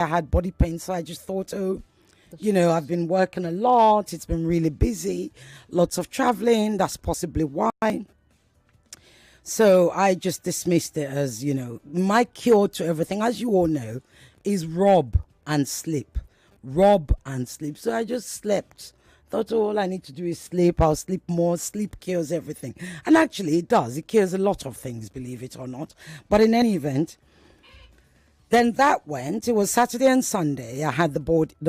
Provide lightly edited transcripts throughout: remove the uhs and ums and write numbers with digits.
I had body pain. So I just thought, oh, I've been working a lot. It's been really busy, lots of traveling. That's possibly why. So I just dismissed it as, my cure to everything, as you all know, is rob and sleep. Rob and sleep. So I just slept. Thought, all I need to do is sleep. I'll sleep more. Sleep cures everything. And actually, it does. It cures a lot of things, believe it or not. But in any event, then that went. It was Saturday and Sunday. I had the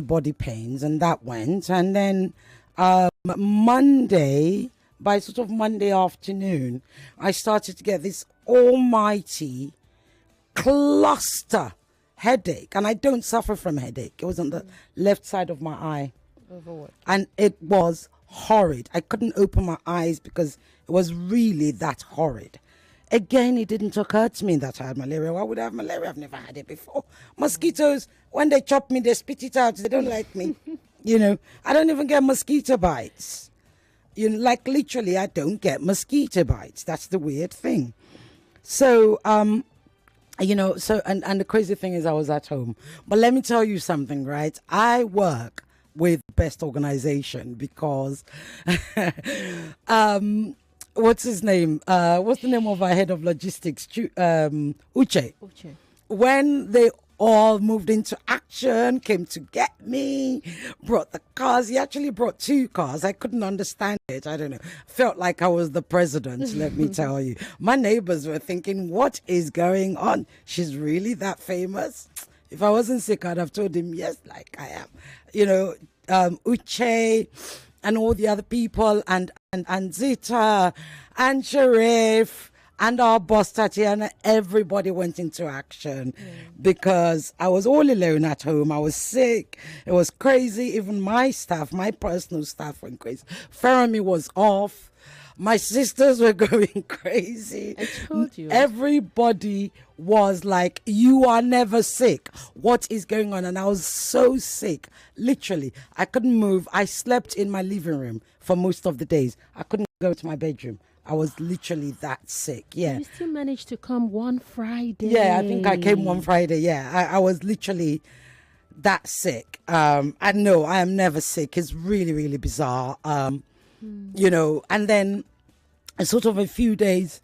body pains, and that went. And then Monday, by sort of Monday afternoon, I started to get this almighty cluster headache. And I don't suffer from headache. It was on the left side of my eye. And it was horrid. I couldn't open my eyes because it was really that horrid. Again, it didn't occur to me that I had malaria. Why would I have malaria? I've never had it before. Mosquitoes, when they chop me, they spit it out. They don't like me. I don't even get mosquito bites. Like literally, I don't get mosquito bites. That's the weird thing. So, and the crazy thing is I was at home. But let me tell you something, right? I work with best organization because what's his name? What's the name of our head of logistics? Uche. When they all moved into action, came to get me, brought the cars. He actually brought 2 cars. I couldn't understand it. I don't know. Felt like I was the president, let me tell you. My neighbors were thinking, what is going on? She's really that famous? If I wasn't sick, I'd have told him, yes, like I am. Uche and all the other people and Zita and Sharif and our boss Tatiana, everybody went into action because I was all alone at home. I was sick. It was crazy. Even my staff, my personal staff went crazy. Fermi was off. My sisters were going crazy. I told you. Everybody was like, you are never sick. What is going on? And I was so sick. Literally, I couldn't move. I slept in my living room for most of the days. I couldn't go to my bedroom. I was literally that sick. Yeah. You still managed to come one Friday. Yeah, I think I came one Friday. Yeah, I was literally that sick. I know I am never sick. It's really, really bizarre. And then sort of a few days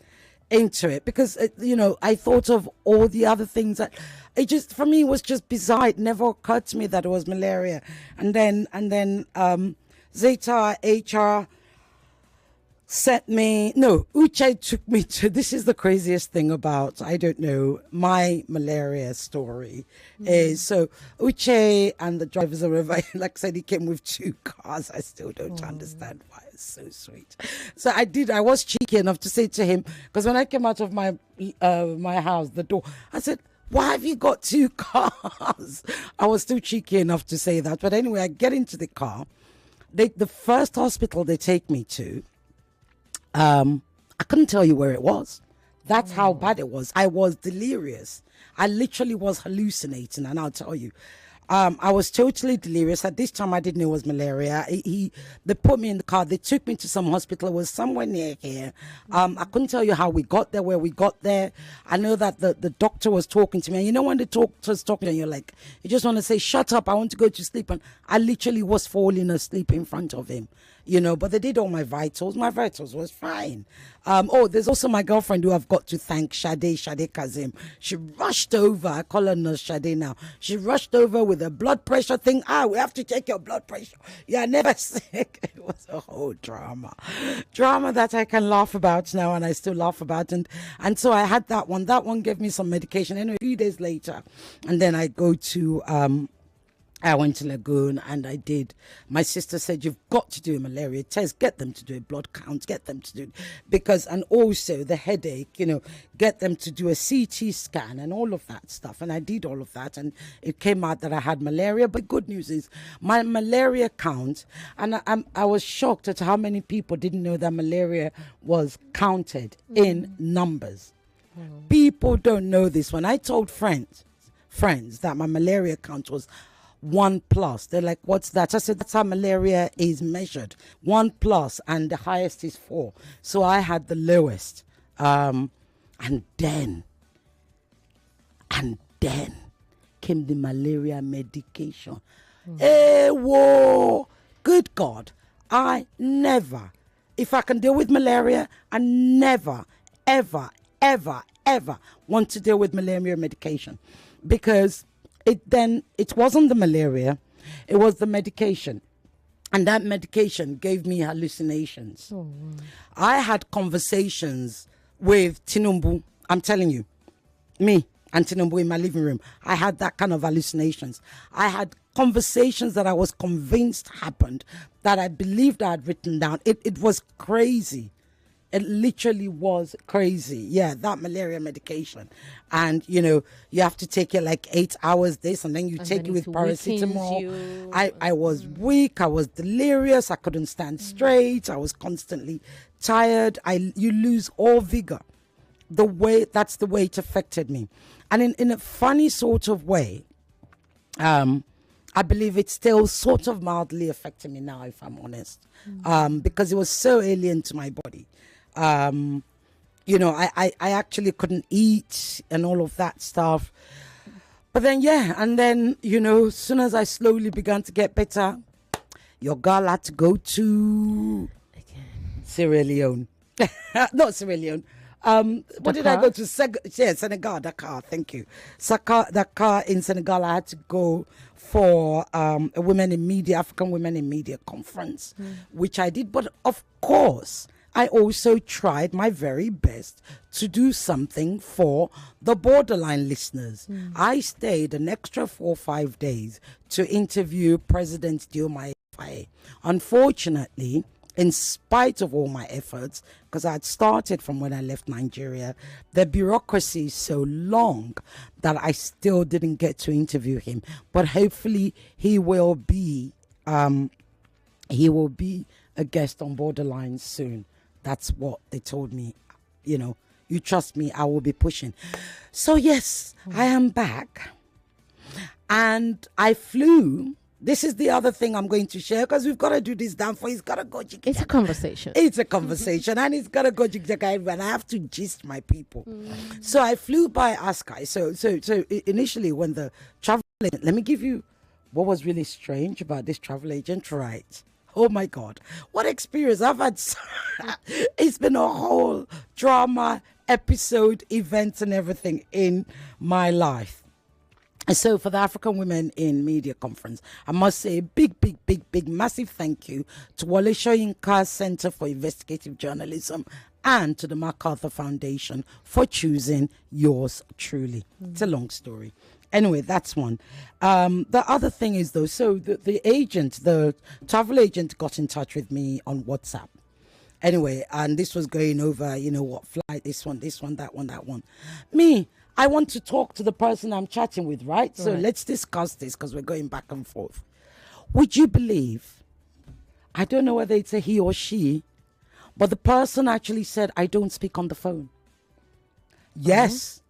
into it because, I thought of all the other things that it just, for me, was just bizarre. It never occurred to me that it was malaria. And then Zeta HR Uche took me to, this is the craziest thing about, I don't know, my malaria story is, so Uche and the drivers or whatever, like I said, he came with 2 cars. I still don't understand why. It's so sweet. So I was cheeky enough to say to him, because when I came out of my house, the door, I said, why have you got 2 cars? I was still cheeky enough to say that. But anyway, I get into the car. The first hospital they take me to, I couldn't tell you where it was. That's how bad it was. I was delirious. I literally was hallucinating, and I'll tell you. I was totally delirious. At this time, I didn't know it was malaria. They put me in the car. They took me to some hospital. It was somewhere near here. I couldn't tell you how we got there, where we got there. I know that the doctor was talking to me. And when the doctor's talking, and you're like, you just want to say, shut up, I want to go to sleep. And I literally was falling asleep in front of him. But they did all my vitals. My vitals was fine. There's also my girlfriend who I've got to thank, Shade Kazim. She rushed over. I call her Nurse Shade now. She rushed over with a blood pressure thing. We have to check your blood pressure. You're never sick. It was a whole drama that I can laugh about now, and I still laugh about. And so I had that one. That one gave me some medication. Anyway, a few days later, and then I go to I went to Lagoon and I did. My sister said, you've got to do a malaria test, get them to do a blood count, get them to do, and also the headache, get them to do a CT scan and all of that stuff. And I did all of that, and it came out that I had malaria. But the good news is my malaria count, and I was shocked at how many people didn't know that malaria was counted in numbers. People don't know this. When I told friends that my malaria count was 1+. They're like, what's that? I said, that's how malaria is measured. 1+, and the highest is 4. So I had the lowest. And then became the malaria medication. Hey, whoa! Good God. If I can deal with malaria, I never, ever, ever, ever want to deal with malaria medication, because it wasn't the malaria, it was the medication. And that medication gave me hallucinations. Oh, wow. I had conversations with Tinubu. I'm telling you, me and Tinubu in my living room. I had that kind of hallucinations. I had conversations that I was convinced happened, that I believed I had written down. It was crazy. It literally was crazy. Yeah, that malaria medication. And, you have to take it like 8 hours this, and then you take it with paracetamol. I was weak. I was delirious. I couldn't stand straight. I was constantly tired. You lose all vigor. That's the way it affected me. And in a funny sort of way, I believe it's still sort of mildly affecting me now, if I'm honest, because it was so alien to my body. I actually couldn't eat and all of that stuff. But then, as soon as I slowly began to get better, your girl had to go to Sierra Leone. Not Sierra Leone. What did I go to? Senegal, Dakar. Thank you. Dakar in Senegal. I had to go for a African Women in Media conference, which I did. But of course, I also tried my very best to do something for the borderline listeners. I stayed an extra 4 or 5 days to interview President Diomaye Faye. Unfortunately, in spite of all my efforts, because I had started from when I left Nigeria, the bureaucracy is so long that I still didn't get to interview him. But hopefully he will be a guest on Borderline soon. That's what they told me. You trust me, I will be pushing. So yes, I am back. And I flew. This is the other thing I'm going to share, because we've got to do this Danfo. He's got to go jig. It's a conversation. It's a conversation, and he's got to go jig and I have to gist my people. So I flew by Askai. So initially when the travel agent, let me give you what was really strange about this travel agent, right? Oh my God, what experience I've had. It's been a whole drama, episode, events and everything in my life. And so for the African Women in Media Conference, I must say a big, massive thank you to Wale Soyinka Center for Investigative Journalism and to the MacArthur Foundation for choosing yours truly. It's a long story. Anyway, that's one. The other thing is, though, so the travel agent got in touch with me on WhatsApp. Anyway, and this was going over, what flight, this one, that one. I want to talk to the person I'm chatting with, right? So let's discuss this, because we're going back and forth. Would you believe, I don't know whether it's a he or she, but the person actually said, I don't speak on the phone. Yes,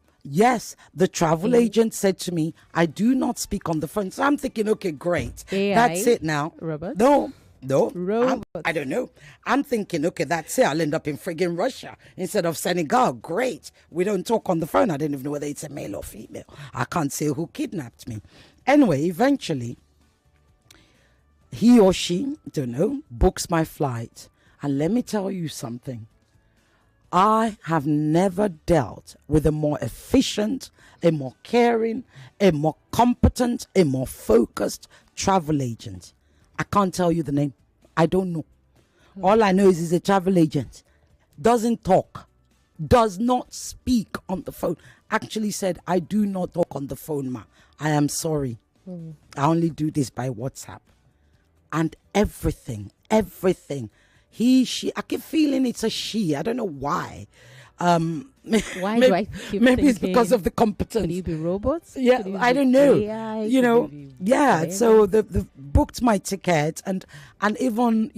the travel agent said to me, I do not speak on the phone. So I'm thinking, okay, great. AI, that's it now. Robot? No, Robots. I don't know. I'm thinking, okay, that's it. I'll end up in friggin' Russia instead of Senegal. Great. We don't talk on the phone. I don't even know whether it's a male or female. I can't say who kidnapped me. Anyway, eventually, he or she, don't know, books my flight. And let me tell you something. I have never dealt with a more efficient, a more caring, a more competent, a more focused travel agent. I can't tell you the name. I don't know. All I know is he's a travel agent. Doesn't talk. Does not speak on the phone. Actually said, I do not talk on the phone, ma. I am sorry. I only do this by WhatsApp. And everything. He, she, I keep feeling it's a she. I don't know why. Why do I keep maybe it's thinking, because of the competence. Could you be robots? Yeah, I don't know. AI? Yeah. So the booked my ticket and even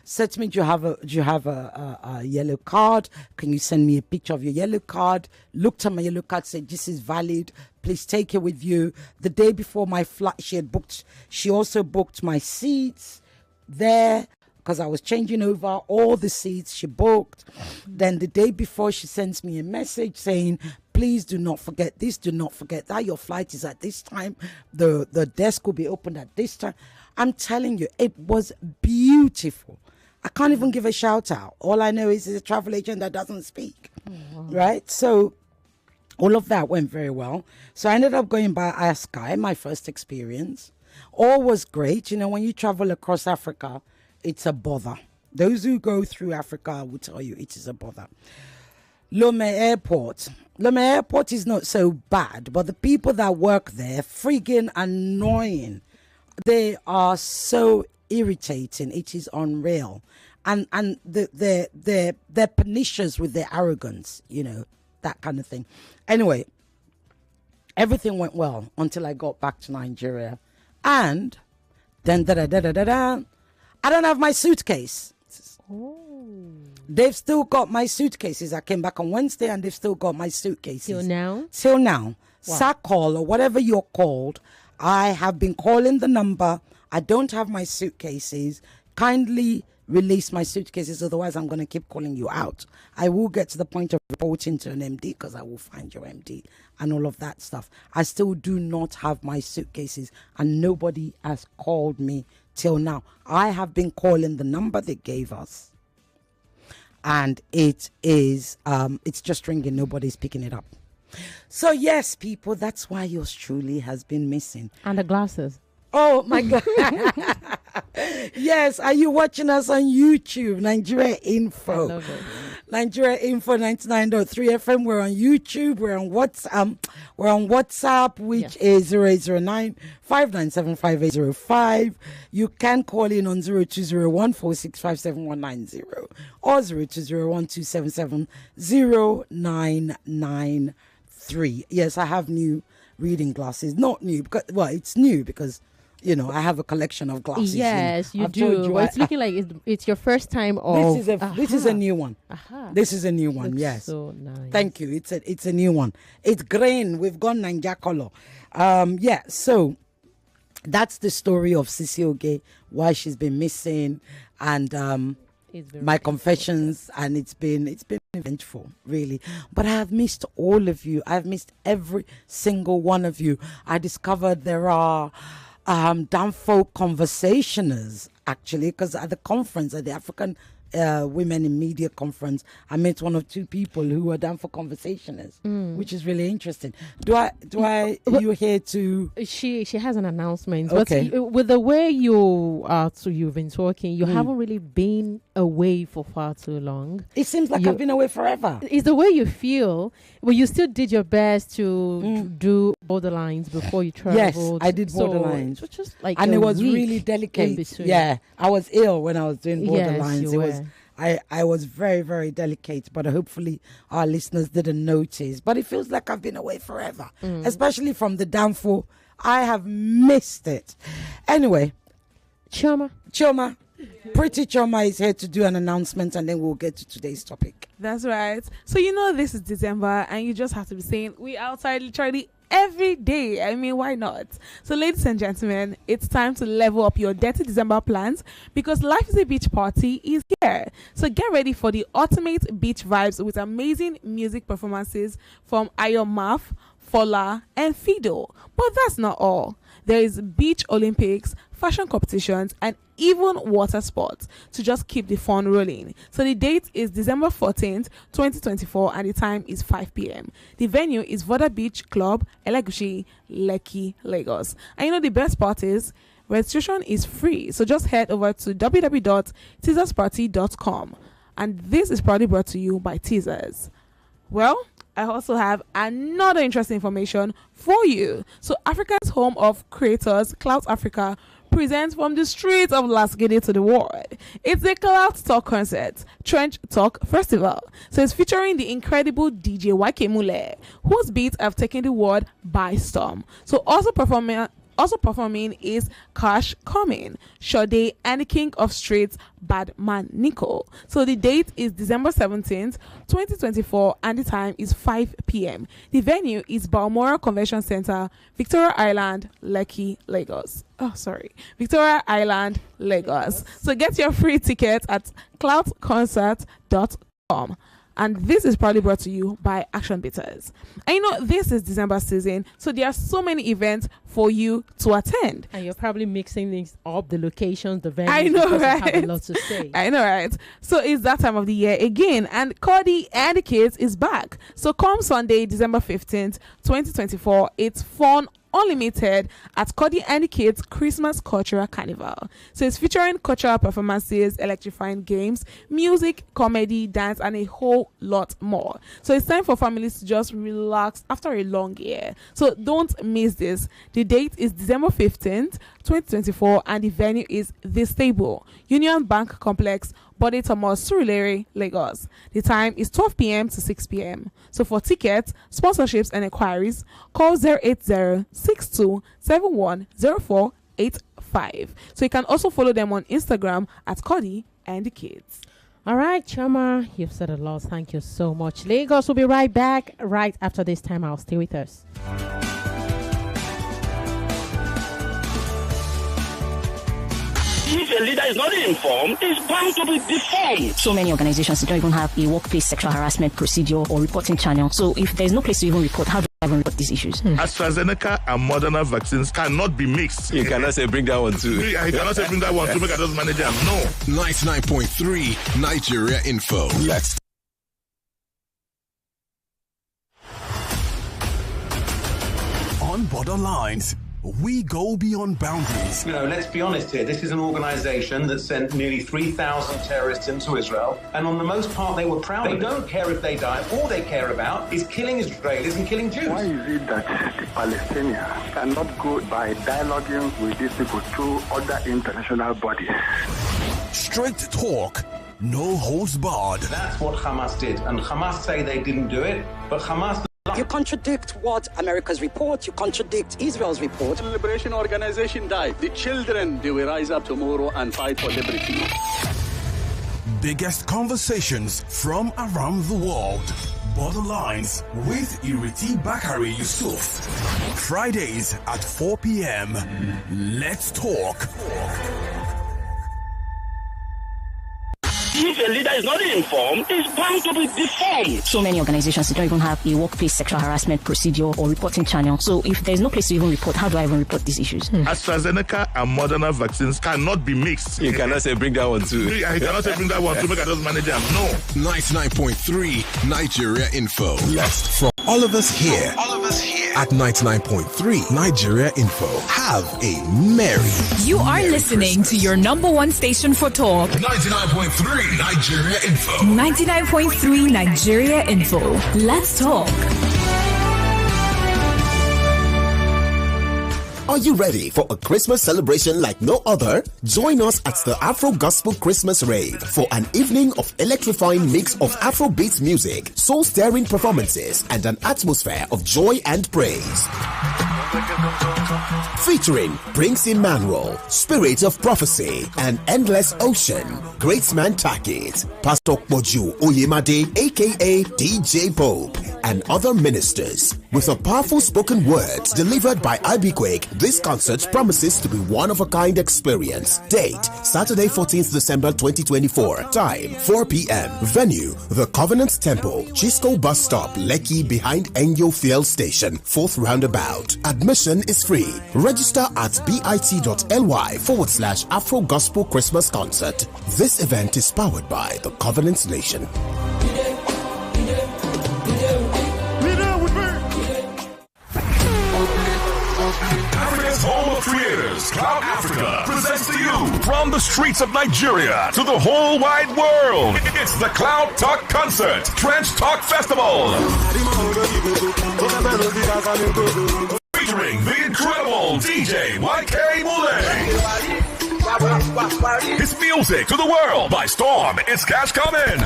said to me, do you have a yellow card? Can you send me a picture of your yellow card? Looked at my yellow card, said this is valid. Please take it with you. The day before my flight, she also booked my seats there, because I was changing over all the seats she booked. Then the day before, she sends me a message saying, please please do not forget this, do not forget that. Your flight is at this time. The desk will be opened at this time. I'm telling you, it was beautiful. I can't even give a shout out. All I know is it's a travel agent that doesn't speak. Right? So all of that went very well. So I ended up going by Air Sky, my first experience. All was great. You know, when you travel across Africa, it's a bother. Those who go through Africa will tell you it is a bother. Lome Airport. Lome Airport is not so bad, but the people that work there, friggin' annoying. They are so irritating. It is unreal. And they're pernicious with their arrogance, you know, that kind of thing. Anyway, everything went well until I got back to Nigeria. And then, I don't have my suitcase. Oh. They've still got my suitcases. I came back on Wednesday and they've still got my suitcases. Till now? Till now. Wow. SACOL or whatever you're called. I have been calling the number. I don't have my suitcases. Kindly release my suitcases, otherwise I'm going to keep calling you out. I will get to the point of reporting to an MD because I will find your MD and all of that stuff. I still do not have my suitcases and nobody has called me till now. I have been calling the number they gave us and it is it's just ringing. Nobody's picking it up. So yes, people, that's why yours truly has been missing. And the glasses. Oh my God. Yes, are you watching us on YouTube? Nigeria Info. I love it. Nigeria Info 99.3 FM. We're on YouTube. We're on WhatsApp, which is 0809 597 5805. You can call in on 0201 465 7190 or 0201 277 0993. Yes, I have new reading glasses. Not new because, well, it's new because, you know, I have a collection of glasses. Yes, you do. Well, it's looking like it's your first time. This is a new one. This is a new one. Looks yes. so nice. Thank you. It's a new one. It's green. We've gone Ninja color. Yeah. So that's the story of Sisi Oge, why she's been missing, and my confessions, and it's been eventful, really. But I have missed all of you. I've missed every single one of you. I discovered there are Danfo conversationers, actually, because at the conference, at the African Women in Media conference, I met one or two people who were Danfo conversationers, which is really interesting. You here to? She has an announcement. Okay. But with the way you've been talking, you haven't really been away for far too long. It seems like I've been away forever. It's the way you feel. Well, you still did your best to do borderlines before you traveled. Yes, I did borderlines. So just like and it was week really delicate. Yeah, I was ill when I was doing borderlines. Yes, you were. I was very, very delicate, but hopefully our listeners didn't notice. But it feels like I've been away forever, especially from the Danfo. I have missed it. Anyway, Chioma, Pretty Chioma is here to do an announcement, and then we'll get to today's topic. That's right. So you know this is December, and you just have to be saying we outside literally every day. I mean, why not? So ladies and gentlemen, it's time to level up your dirty December plans because Life is a Beach Party is here. So get ready for the ultimate beach vibes with amazing music performances from Ayo Maf, Fola, and Fido. But that's not all. There is beach Olympics, fashion competitions, and even water sports to just keep the fun rolling. So the date is December 14th, 2024, and the time is 5 p.m. The venue is Voda Beach Club, Elegushi, Lekki, Lagos. And you know the best part is registration is free. So just head over to www.teasersparty.com. And this is proudly brought to you by Teasers. Well, I also have another interesting information for you. So Africa's home of creators, Clout Africa, presents From the Streets of Lasgidi to the World. It's a Clout Talk concert, Trench Talk Festival. So it's featuring the incredible DJ YK Mule, whose beats have taken the world by storm. So also performing is Cash Coming, Sade, and the King of Streets, Badman Nico. So the date is December 17th, 2024, and the time is 5 p.m. The venue is Balmoral Convention Center, Victoria Island, Lekki, Lagos. Victoria Island, Lagos. So get your free ticket at cloudconcert.com. And this is proudly brought to you by Action Bitters. And this is December season, so there are so many events for you to attend. And you're probably mixing things up, the locations, the venues. I know, right? You have a lot to say. I know, right? So it's that time of the year again, and Cody and the Kids is back. So come Sunday, December 15th, 2024, it's fun unlimited at Cody and the Kids Christmas Cultural Carnival. So it's featuring cultural performances, electrifying games, music, comedy, dance, and a whole lot more. So it's time for families to just relax after a long year. So don't miss this. The date is December 15th, 2024, and the venue is The Stable, Union Bank Complex, Bode Thomas, Surulere, Lagos. The time is 12 p.m. to 6 p.m. So for tickets, sponsorships, and inquiries, call 080-6271-0485. So you can also follow them on Instagram at Cody and the Kids. All right, Chama, you've said a lot. Thank you so much. Lagos will be right back right after this time. I'll stay with us. If a leader is not informed, he's bound to be deformed. So many organizations don't even have a workplace sexual harassment procedure or reporting channel. So if there's no place to even report, how do I even report these issues? AstraZeneca and Moderna vaccines cannot be mixed. You cannot say bring that one too. I cannot say bring that one too. Make I just manage them. No. 99.3 Nigeria Info. Let's on Borderlines. We go beyond boundaries. Let's be honest here. This is an organization that sent nearly 3,000 terrorists into Israel, and on the most part, they were proud. They don't care if they die. All they care about is killing Israelis and killing Jews. Why is it that the Palestinians cannot go by dialoguing with these people through other international bodies? Straight talk. No holds barred. That's what Hamas did, and Hamas say they didn't do it, but Hamas... You contradict what America's report, you contradict Israel's report. The Liberation Organization died. The children, they will rise up tomorrow and fight for liberty. Biggest conversations from around the world. Borderlines with Ireti Bakare-Yusuf. Fridays at 4 p.m. Let's talk. If a leader is not informed, he's bound to be deformed. So many organizations don't even have a workplace sexual harassment procedure or reporting channel. So if there's no place to even report, how do I even report these issues? AstraZeneca and Moderna vaccines cannot be mixed. You cannot say bring that one too. I cannot say bring that one too. Make I just manage them. No. 99.3 Nigeria Info. Yes, from all of us here. At 99.3 Nigeria Info. Have a merry. You are listening to your number one station for talk. 99.3 Nigeria Info. 99.3 Nigeria Info. Let's talk. Are you ready for a Christmas celebration like no other? Join us at the Afro Gospel Christmas Rave for an evening of electrifying mix of Afrobeat music, soul-stirring performances, and an atmosphere of joy and praise. Featuring Prince Emmanuel, Spirit of Prophecy, and Endless Ocean, Great Man Tackett, Pastor Boju Oyemade, aka DJ Pope, and other ministers. With a powerful spoken words delivered by Ibiquake, this concert promises to be one-of-a-kind experience. Date, Saturday 14th December 2024. Time, 4 p.m. Venue, The Covenant Temple, Chisco Bus Stop, Lekki behind Enyo Fuel Station, 4th Roundabout. Admission is free. Register at bit.ly/Afro Gospel Christmas Concert. This event is powered by The Covenant Nation. Africa's home of creators, Cloud Africa, presents to you from the streets of Nigeria to the whole wide world. It's the Cloud Talk Concert, Trench Talk Festival. Featuring the incredible DJ YK Mule. His music to the world by storm. It's Cash Coming.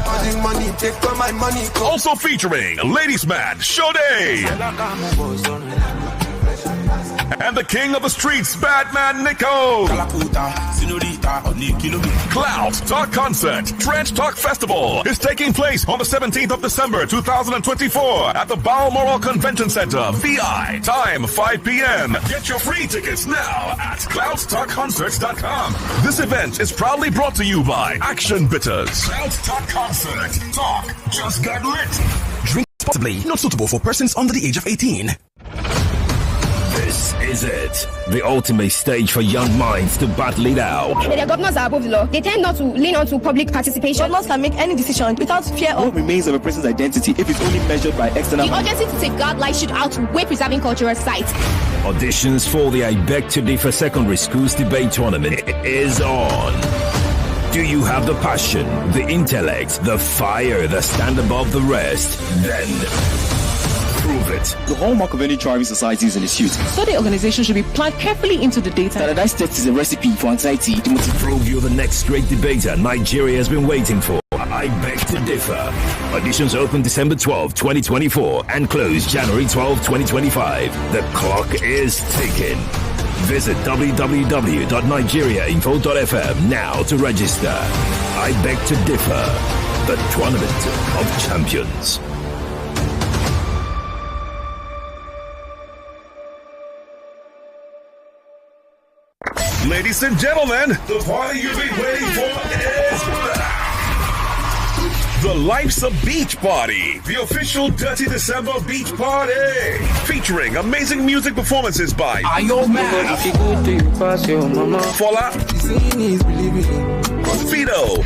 Also featuring Ladies Man Shode. And the king of the streets, Batman Nico. Cloud Talk Concert, Trench Talk Festival is taking place on the 17th of December 2024 at the Balmoral Convention Center, VI. Time 5 p.m. Get your free tickets now at cloudstalkconcerts.com. This event is proudly brought to you by Action Bitters. Cloud Talk Concert. Talk just got lit. Drink responsibly. Not suitable for persons under the age of 18. This is it. The ultimate stage for young minds to battle it out. The governors are above the law. They tend not to lean on to public participation. Governors can make any decision without fear of... What remains of a person's identity if it's only measured by external... The urgency to safeguard life should outweigh preserving cultural sites. Auditions for the I Beg to Differ Secondary Schools Debate Tournament is on. Do you have the passion, the intellect, the fire that stand above the rest? Then... prove it. The hallmark of any thriving society is in its youth. So the organization should be planned carefully into the data. Standardized tests is a recipe for anxiety. To prove you're the next great debater Nigeria has been waiting for. I Beg to Differ. Auditions open December 12, 2024 and close January 12, 2025. The clock is ticking. Visit www.nigeriainfo.fm now to register. I Beg to Differ. The Tournament of Champions. Ladies and gentlemen, the party you've been waiting for is back. The Life's a Beach Party, the official Dirty December beach party, featuring amazing music performances by Fola, Fido,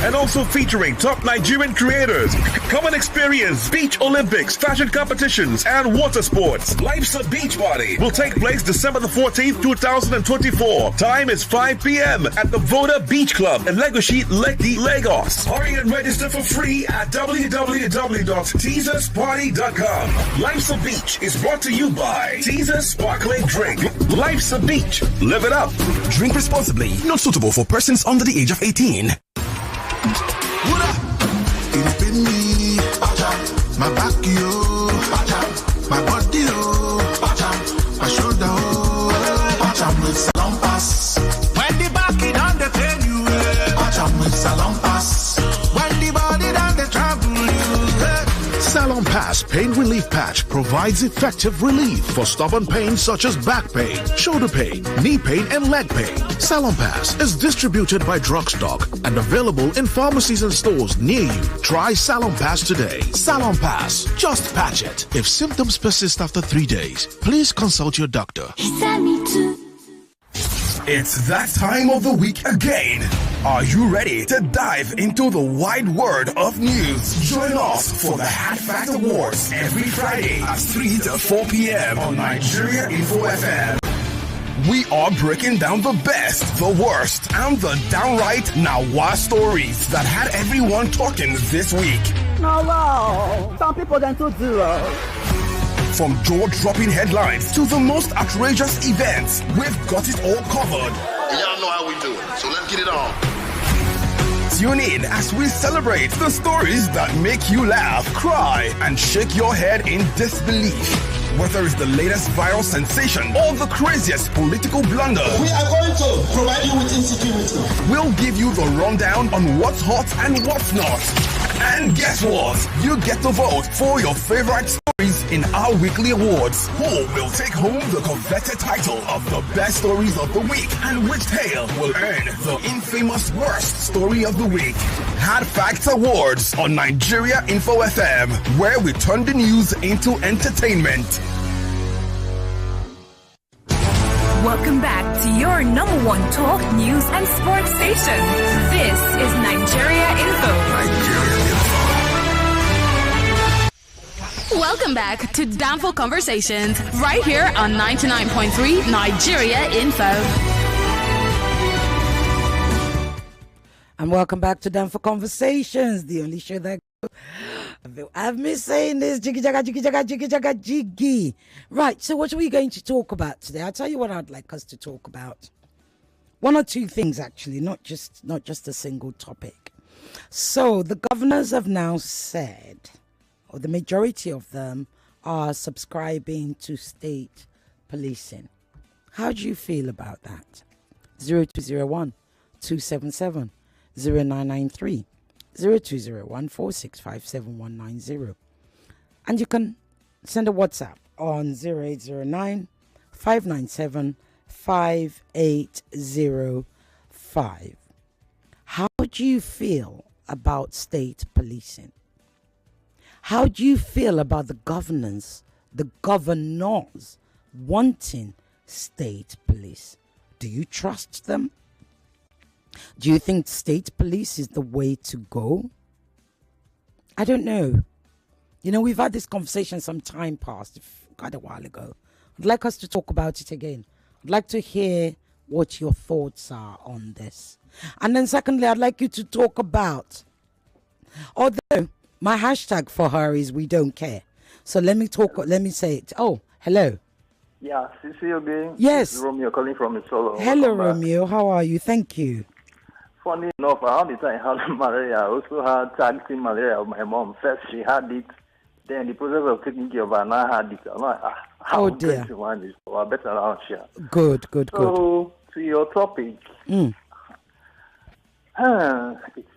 and also featuring top Nigerian creators. Come and experience Beach Olympics, fashion competitions, and water sports. Life's a Beach Party will take place December the 14th, 2024. Time is 5 p.m. at the Voda Beach Club in Legoshi, Lekki, Lagos. Hurry and register for free at www.teasersparty.com. Life's a Beach is brought to you by Teaser Sparkling Drink. Life's a Beach. Live it up. Drink responsibly. Not suitable for persons under the age of 18. My back, my body, my shoulder, with salon pass. When the back is on the train, you with salon pass. When the body on the travel, Salon Pass Pain Relief Patch provides effective relief for stubborn pains such as back pain, shoulder pain, knee pain, and leg pain. Salon Pass is distributed by Drugstock and available in pharmacies and stores near you. Try Salon Pass today. Salon Pass, just patch it. If symptoms persist after 3 days, please consult your doctor. It's that time of the week again. Are you ready to dive into the wide world of news? Join us for the Hat Fact Awards every Friday at 3 to 4 p.m. on Nigeria Info FM. We are breaking down the best, the worst, and the downright Nawa stories that had everyone talking this week. No, wow. Some people don't do zero. From jaw-dropping headlines to the most outrageous events, we've got it all covered. Y'all know how we do it, so let's get it on. Tune in as we celebrate the stories that make you laugh, cry, and shake your head in disbelief. Whether it's the latest viral sensation or the craziest political blunder, we are going to provide you with insecurity. We'll give you the rundown on what's hot and what's not. And guess what? You get to vote for your favorite stories in our weekly awards. Who will take home the coveted title of the best stories of the week, and which tale will earn the infamous worst story of the week? Had Facts Awards on Nigeria Info FM, where we turn the news into entertainment. Welcome back to your number one talk, news, and sports station. This is Nigeria Info. Welcome back to Danfo Conversations, right here on 99.3 Nigeria Info. And welcome back to Danfo Conversations, the only show that I've been saying this, jiggy jaga, jiggy jaga, jiggy jaga, jiggy. Right, so what are we going to talk about today? I'll tell you what I'd like us to talk about. One or two things, actually, not just a single topic. So the governors have now said, or the majority of them are subscribing to state policing. How do you feel about that? 0201 277 0993 0201 465 7190. And you can send a WhatsApp on 0809 597 5805. How do you feel about state policing? How do you feel about the governors wanting state police? Do you trust them? Do you think state police is the way to go? I don't know. You know, we've had this conversation some time past, quite a while ago. I'd like us to talk about it again. I'd like to hear what your thoughts are on this. And then secondly, I'd like you to talk about, although my hashtag for her is we don't care. So let me say it. Oh, hello. Yeah, Cecile again. Yes. This is Romeo calling from Isolo. Hello, Romeo. How are you? Thank you. Funny enough, around the time I had malaria, I also had tag team malaria of my mom. First, she had it. Then the process of taking care of her, now I had it. I'm like, how dear. So I better around here. Good. So, to your topic, it's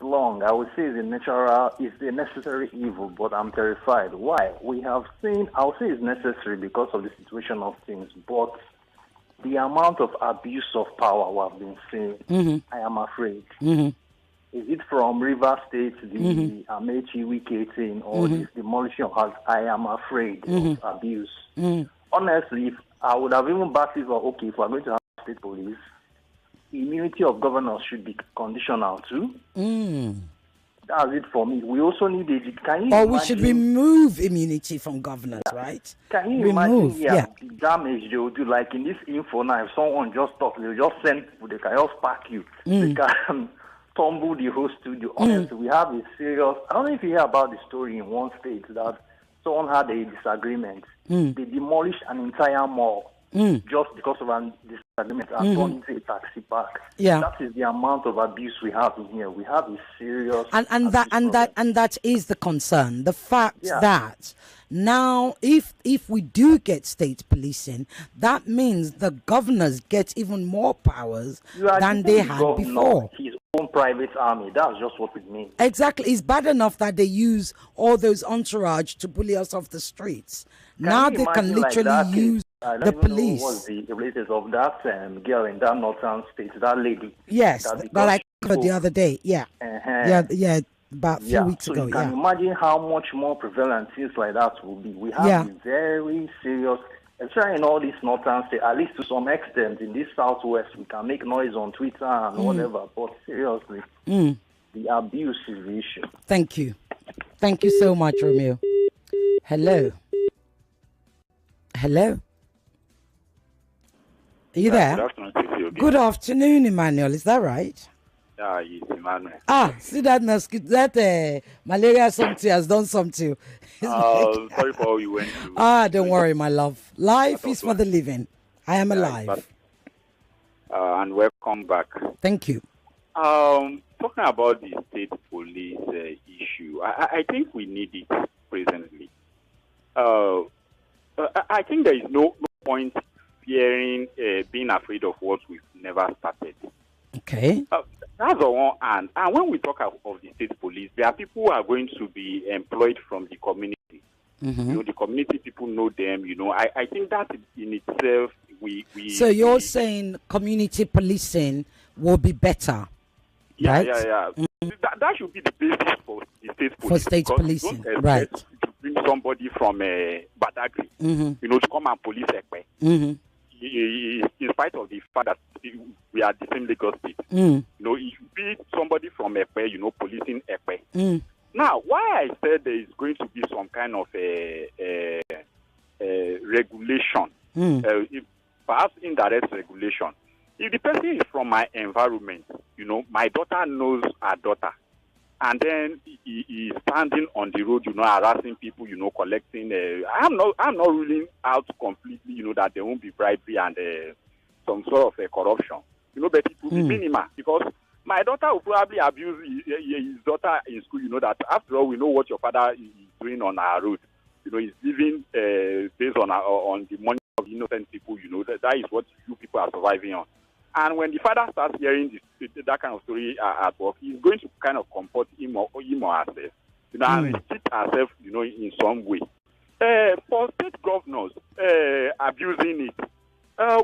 long. I would say it's a necessary evil, but I'm terrified. Why? I'll say it's necessary because of the situation of things, but the amount of abuse of power we have been seeing, I am afraid. Is it from River State, the Amechi Wike thing, or this demolition of houses? I am afraid of abuse. Honestly, I would have even backed it for, if we're going to have state police, immunity of governors should be conditional too. That's it for me. We also need we should remove immunity from governors, right? Can you imagine the damage they will do? Like in this info now, if someone just talks, they'll just send people, they can just pack you. They can tumble the whole studio. Honestly, we have a serious, I don't know if you hear about the story in one state that someone had a disagreement. They demolished an entire mall just because of a disagreement and turned into a taxi park. Yeah. That is the amount of abuse we have in here. We have a serious and that is the concern. The fact that now if we do get state policing, that means the governors get even more powers than they had before. His own private army. That's just what it means. Exactly. It's bad enough that they use all those entourage to bully us off the streets. Now they can literally use the police. What was the latest of that girl in that northern state, that lady? Yes, that I covered the other day. Yeah. About a few weeks ago. You can imagine how much more prevalent things like that will be. We have a very serious, especially in all these northern states, at least to some extent in this southwest, we can make noise on Twitter and whatever, but seriously, the abuse is the issue. Thank you. Thank you so much, Romeo. Hello. Are you there? Good afternoon, Good afternoon, Emmanuel. Is that right? Yeah, it's Emmanuel. See that malaria something has done something. Sorry for all you went through. Don't worry, my love. Life is for the living. I am alive. And welcome back. Thank you. Talking about the state police issue, I think we need it presently. I think there is no point fearing being afraid of what we've never started. Okay. That's on one hand. And when we talk of the state police, there are people who are going to be employed from the community. You know, the community people know them. You know, I think that in itself, So you're saying community policing will be better, right? Yeah. That should be the basis for the state police. For state policing, right? To bring somebody from Badagry, you know, to come and police Ekpe. In spite of the fact that we are the same Lagos state. You know, it should be somebody from Ekpe, you know, policing Ekpe. Now, why I said there is going to be some kind of regulation, perhaps indirect regulation. If the person is from my environment, you know, my daughter knows her daughter, and then he is standing on the road, you know, harassing people, you know, collecting. I'm not ruling out completely, you know, that there won't be bribery and some sort of corruption, you know, but it will be minimal, because my daughter will probably abuse his daughter in school, you know, that after all, we know what your father is doing on our road. is living based on the money of innocent people. That is what you people are surviving on. And when the father starts hearing that kind of story at work, he's going to kind of comfort him or herself, and restrict herself, in some way. For state governors abusing it,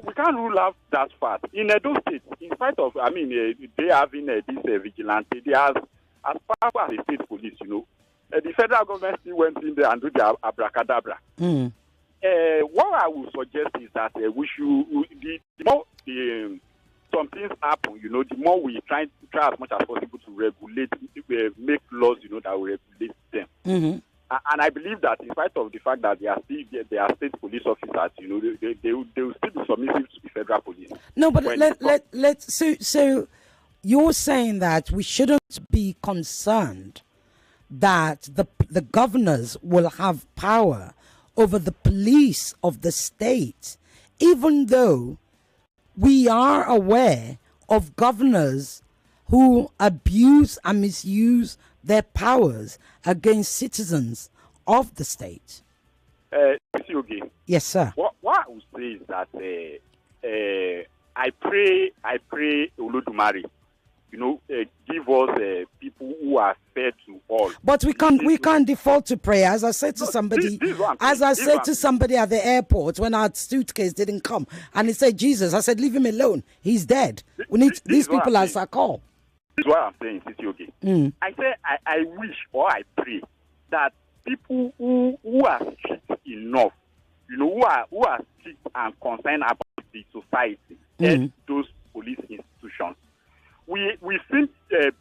we can't rule out that fact. In Edo State, in spite of, they having this vigilante, they as powerful as the state police, the federal government still went in there and do their abracadabra. What I would suggest is that we should, the more some things happen, the more we try as much as possible to regulate, make laws, that will regulate them. And I believe that in spite of the fact that they are state police officers, they will still be submissive to the federal police. No, but so you're saying that we shouldn't be concerned that the governors will have power over the police of the state, even though we are aware of governors who abuse and misuse their powers against citizens of the state. Yes, sir. What I would say is that I pray Olodumare, give us people who are fair to all. But we can't default to prayer. As I said to somebody, at the airport when our suitcase didn't come, and he said, Jesus, I said, leave him alone. He's dead. We need these people as a call. This is what I'm saying, Sisi. I say I wish or I pray that people who are strict enough, who are strict and concerned about the society and those police institutions. We think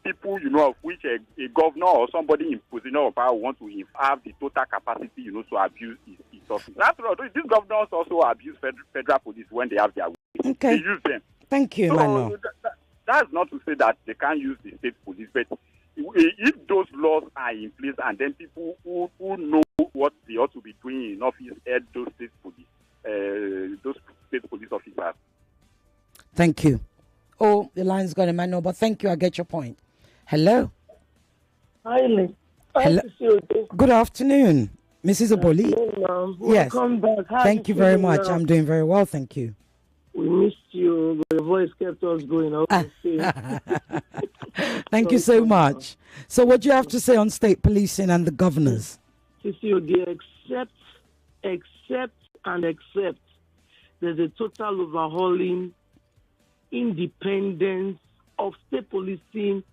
people, of which a governor or somebody in position of power want to have the total capacity, to abuse his office. After all, these governors also abuse federal police when they have their way. Okay. They use them. Thank you, Manuel. That's not to say that they can't use the state police, but if those laws are in place and then people who know what they ought to be doing in office head those state police officers. Thank you. Oh, the line's gone, Emmanuel, but thank you. I get your point. Hello. Hi, Lee. Hello. Good afternoon, Mrs. Oboli. Yes. Welcome back. Thank you very much. I'm doing very well, thank you. We missed you, but your voice kept us going. Thank you so much. So what do you have to say on state policing and the governors? Accept. There's a total overhauling, independence of state policing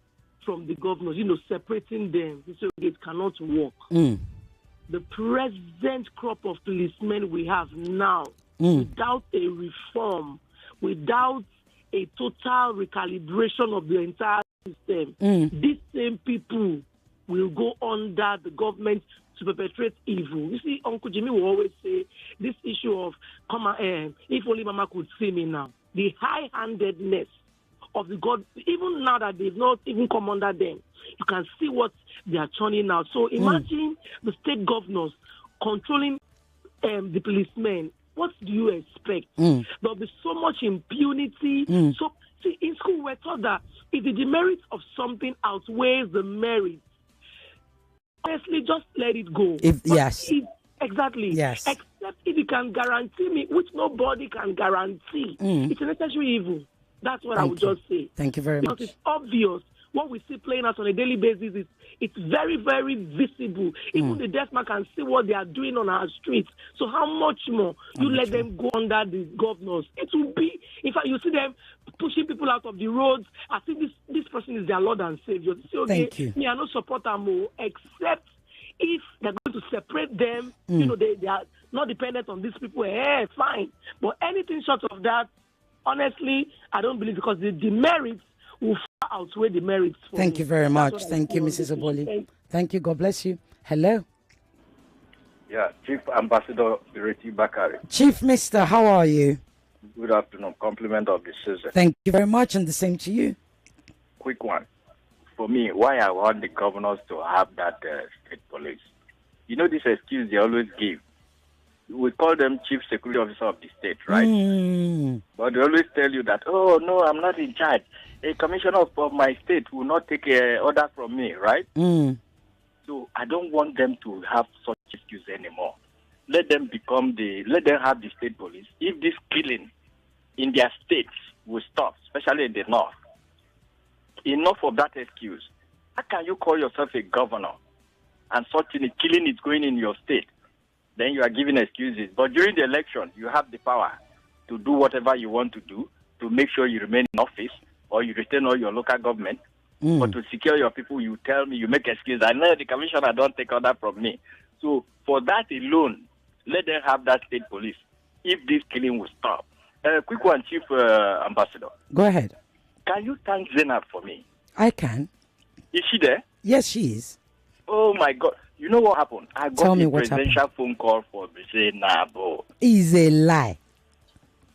from the governors, separating them. It cannot work. The present crop of policemen we have now, without a reform, without a total recalibration of the entire system, these same people will go under the government to perpetrate evil. You see, Uncle Jimmy will always say this issue of, if only Mama could see me now. The high-handedness of the God, even now that they've not even come under them, you can see what they are churning out. So imagine the state governors controlling the policemen. What do you expect? There'll be so much impunity. So, see, in school we're taught that if the demerits of something outweighs the merits, honestly, just let it go. Exactly. Yes. Except if you can guarantee me, which nobody can guarantee, it's a necessary evil. That's what I would just say. Thank you very much. It's obvious. What we see playing out on a daily basis it's very, very visible. Even the deaf man can see what they are doing on our streets. So how much more you let them go under the governors? It will be, in fact, you see them pushing people out of the roads. I think this person is their Lord and Savior. So, okay, thank you. Me, I don't support them more, except if they're going to separate them, they are not dependent on these people, fine. But anything short of that, honestly, I don't believe, because the demerits will far outweigh the merits. Thank you very much. Thank you, Mrs. Oboli. Thank you. God bless you. Hello. Yeah, Chief Ambassador Ireti Bakare. Chief Mister, how are you? Good afternoon. Compliment of the season. Thank you very much, and the same to you. Quick one. For me, why I want the governors to have that state police. This excuse they always give. We call them chief security officer of the state, right? But they always tell you that, oh, no, I'm not in charge. A commissioner of my state will not take order from me, right? So I don't want them to have such excuse anymore. Let them have the state police. If this killing in their states will stop, especially in the north, enough of that excuse. How can you call yourself a governor and such a killing is going in your state? Then you are giving excuses. But during the election, you have the power to do whatever you want to do to make sure you remain in office or you retain all your local government. But to secure your people, you tell me, you make excuses. I know the commissioner don't take all that from me. So for that alone, let them have that state police if this killing will stop. Quick one, Chief Ambassador. Go ahead. Can you thank Zainab for me? I can. Is she there? Yes, she is. Oh, my God. You know what happened? I Tell got me a what presidential phone call for Zainab. Is a lie.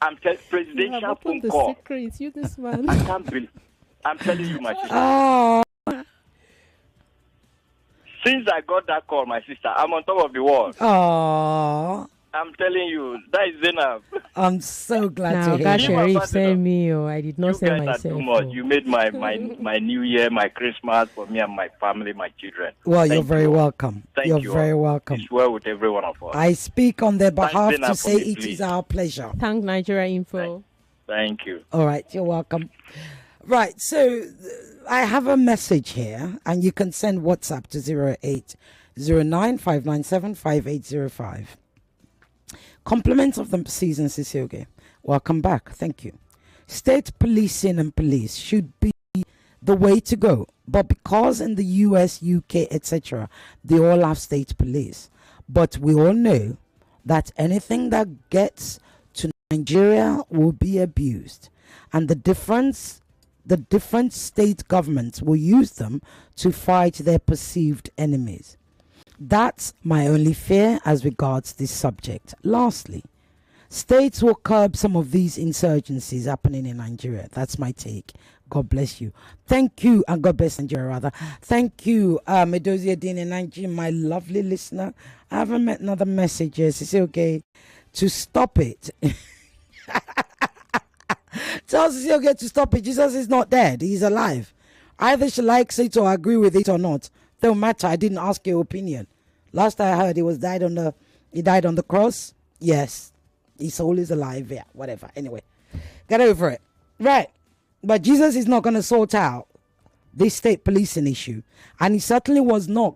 I'm telling presidential phone call. Secrets, you this man. I can't believe. I'm telling you, my sister. Oh. Since I got that call, my sister, I'm on top of the world. Oh. I'm telling you, that is Zainab. I'm so glad now, to hear Sharif send me. I did not send myself. Too much. You made my New Year, my Christmas for me and my family, my children. Well, you're very welcome. You're very welcome. It's well with every one of us. I speak on their behalf Zainab to say me, it please. is our pleasure. Thank Nigeria Info. Thank you. All right, you're welcome. Right, so I have a message here, and you can send WhatsApp to 0809-597-5805. Compliments of the season, Sisioge. Welcome back. Thank you. State policing and police should be the way to go. But because in the US, UK, etc., they all have state police. But we all know that anything that gets to Nigeria will be abused. And the different state governments will use them to fight their perceived enemies. That's my only fear as regards this subject. Lastly, states will curb some of these insurgencies happening in Nigeria. That's my take. God bless you. Thank you, and God bless Nigeria, rather. Thank you, Medozi Adine in Nigeria, my lovely listener. I haven't met another message. Yes, it's okay to stop it. Tell us it's okay to stop it. Jesus is not dead. He's alive. Either she likes it or agree with it or not. Don't matter. I didn't ask your opinion. Last I heard, he died on the cross. Yes, his soul is alive. Yeah, whatever. Anyway, get over it. Right, but Jesus is not going to sort out this state policing issue, and he certainly was not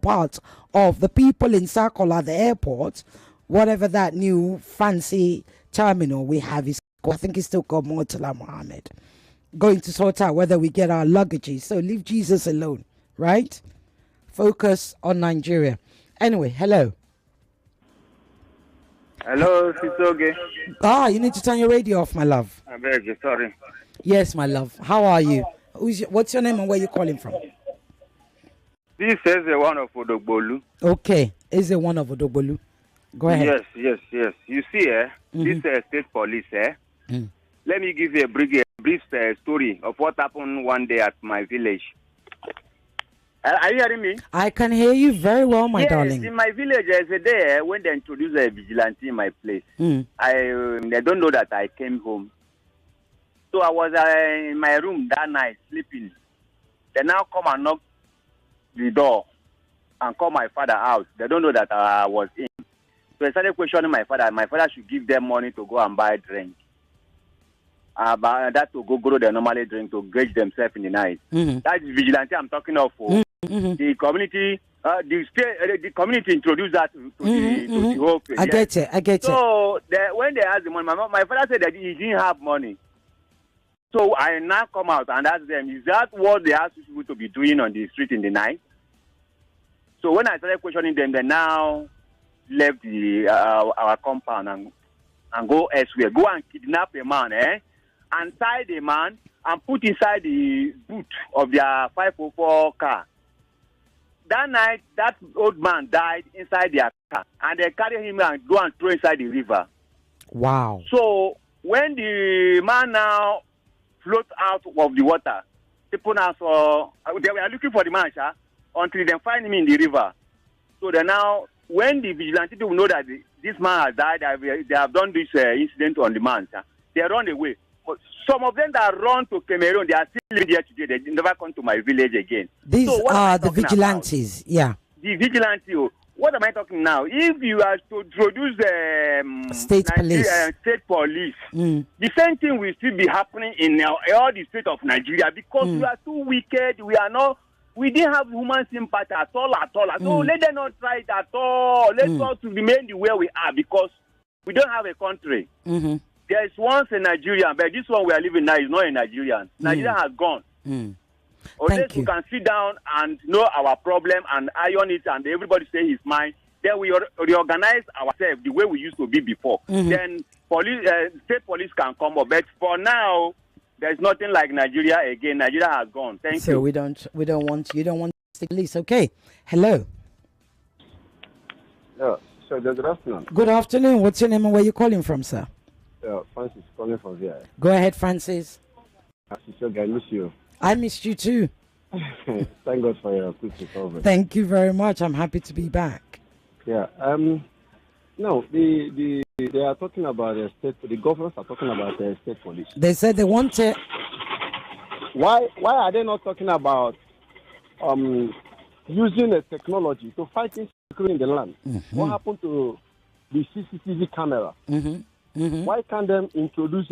part of the people in Circle at the airport, whatever that new fancy terminal we have is. I think it's still called Murtala Mohammed. Going to sort out whether we get our luggages. So leave Jesus alone, right? Focus on Nigeria. Anyway, hello. Hello, Sisoge. You need to turn your radio off, my love. I beg you, sorry. Yes, my love. How are you? What's your name and where you calling from? This is the one of Odogbolu. Okay, is the one of Odogbolu. Go ahead. Yes. You see, this state police, let me give you a brief story of what happened one day at my village. Are you hearing me? I can hear you very well, my darling. In my village, there's a day when they introduced a vigilante in my place. They don't know that I came home. So I was in my room that night, sleeping. They now come and knock the door and call my father out. They don't know that I was in. So I started questioning my father. My father should give them money to go and buy drink. But that to go grow they normally drink to gauge themselves in the night. That is vigilante I'm talking of. The community, the community introduced that to the whole thing. I get it. So when they asked the money, my father said that he didn't have money. So I now come out and ask them, is that what they ask people to be doing on the street in the night? So when I started questioning them, they now left our compound and go elsewhere. Go and kidnap a man, and tie the man and put inside the boot of their 504 car. That night, that old man died inside their car, and they carry him and go and throw inside the river. Wow. So when the man now floats out of the water, people now they were looking for the man, until they find him in the river. So they now, when the vigilante people know that this man has died, they have done this incident on the man, they run away. Some of them that run to Cameroon, they are still living there today. They never come to my village again. These so are the vigilantes, yeah. The vigilante. What am I talking now? If you are to introduce state police, the same thing will still be happening in all the states of Nigeria because we are too wicked. We didn't have human sympathy at all. So let them not try it at all. Let's us to remain the way we are because we don't have a country. There is once a Nigerian, but this one we are living now is not a Nigerian. Nigeria has gone. Unless we can sit down and know our problem and iron it and everybody say his mind, then we reorganize ourselves the way we used to be before. Then state police can come up. But for now, there's nothing like Nigeria again. Nigeria has gone. Thank you. So you don't want state police. Okay. Hello. Yeah, so good afternoon. Good afternoon. What's your name and where you calling from, sir? Francis calling from here. Go ahead, Francis. I miss you. I missed you too. Thank God for your quick recovery. Thank you very much. I'm happy to be back. Yeah. No, they are talking about the state. The governors are talking about the state police. They said they want it. Why are they not talking about using the technology to fight insecurity in the land? What happened to the CCTV camera? Why can't they introduce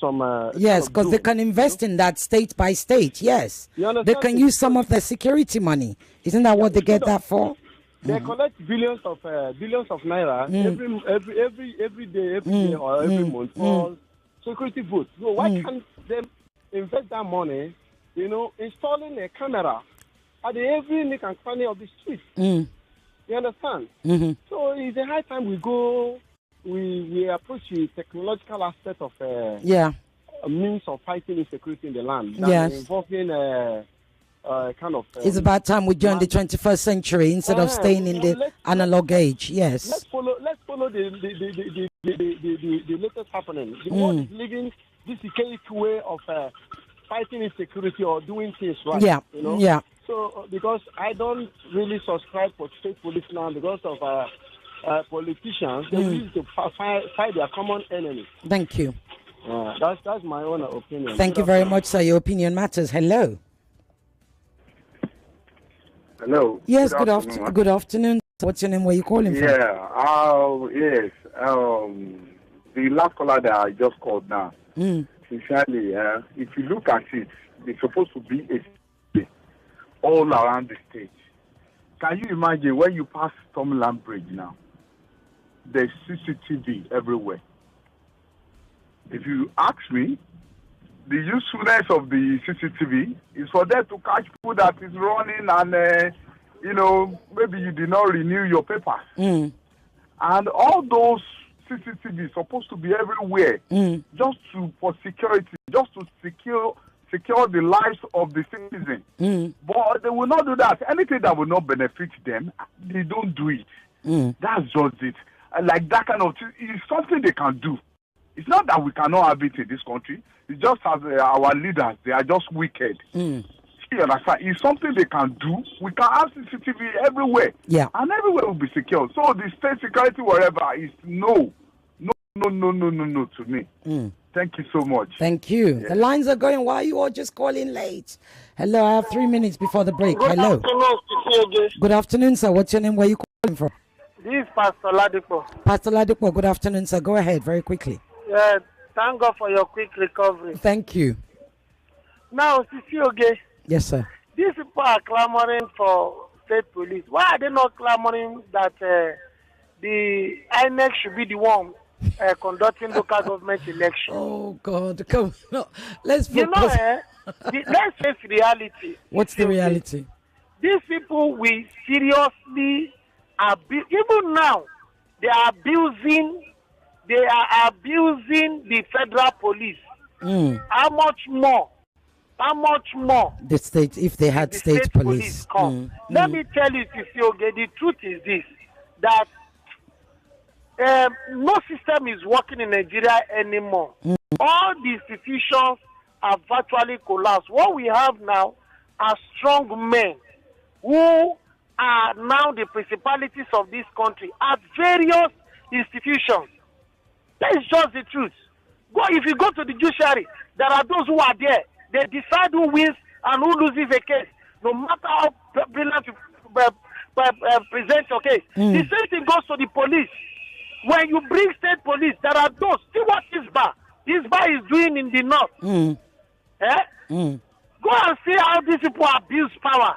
some? Yes, because they can invest in that state by state. Yes, they can use some of their security money. Isn't that what they get that for? They collect billions of naira every day or every month for security votes. So why can't they invest that money? Installing a camera at every nook and cranny of the street. You understand? So it's a high time we go. We approach the technological aspect of a means of fighting insecurity in the land. Involving kind of. It's about time we join the 21st century instead of staying in the analog age. Yes. Let's follow the latest happening. The world is living this archaic way of fighting insecurity or doing things right. Yeah. So because I don't really subscribe for state police now because of politicians, they need to fight their common enemy. Thank you. That's my own opinion. Thank you very much, sir. Your opinion matters. Hello. Hello. Yes. Good afternoon. What's your name? Where are you calling from? Yes. The last caller that I just called now. Sincerely, if you look at it, it's supposed to be a all around the state. Can you imagine when you pass Stormland Bridge now? There's CCTV everywhere. If you ask me, the usefulness of the CCTV is for them to catch people that is running and, maybe you did not renew your papers. And all those CCTV is supposed to be everywhere just for security, just to secure the lives of the citizens. But they will not do that. Anything that will not benefit them, they don't do it. That's just it. Like that kind of thing is something they can do. It's not that we cannot have it in this country. It's just as our leaders, they are just wicked. You understand? It's something they can do. We can have CCTV everywhere. And everywhere will be secure. So the state security, wherever, is no to me. Thank you so much. Thank you. The lines are going. Why are you all just calling late? Hello, I have 3 minutes before the break. Hello. Good afternoon, sir. What's your name? Where are you calling from? This is Pastor Ladipo. Pastor Ladipo, good afternoon, sir. Go ahead, very quickly. Thank God for your quick recovery. Thank you. Now, Sisi, yes, sir. These people are clamoring for state police. Why are they not clamoring that the INEC should be the one conducting local government elections? Oh, God. Come on. Let's focus. Let's face reality. What's the reality? These people will seriously abuse. Even now, they are abusing the federal police. How much more? The state, if they had state police. Let me tell you, Sisi, the truth is this, that no system is working in Nigeria anymore. All the institutions have virtually collapsed. What we have now are strong men who are now the principalities of this country at various institutions. That is just the truth. If you go to the judiciary, there are those who are there. They decide who wins and who loses a case, no matter how brilliant you present your case. The same thing goes to the police. When you bring state police, there are those. See what this bar is doing in the north. Go and see how these people abuse power.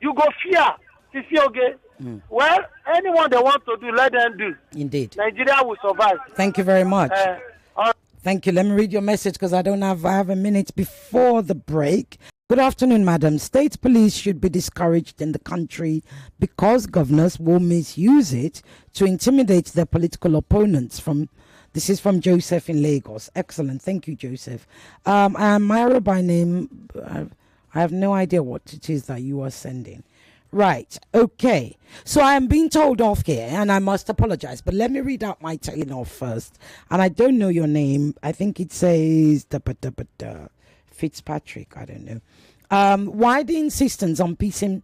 You go fear. Okay? Well, anyone they want to do, let them do. Indeed. Nigeria will survive. Thank you very much. Thank you. Let me read your message because I have a minute before the break. Good afternoon, madam. State police should be discouraged in the country because governors will misuse it to intimidate their political opponents. This is from Joseph in Lagos. Excellent. Thank you, Joseph. I'm Myra by name. I have no idea what it is that you are sending. Right. Okay. So I am being told off here and I must apologize, but let me read out my telling off first. And I don't know your name. I think it says Fitzpatrick. I don't know. Why the insistence on piecing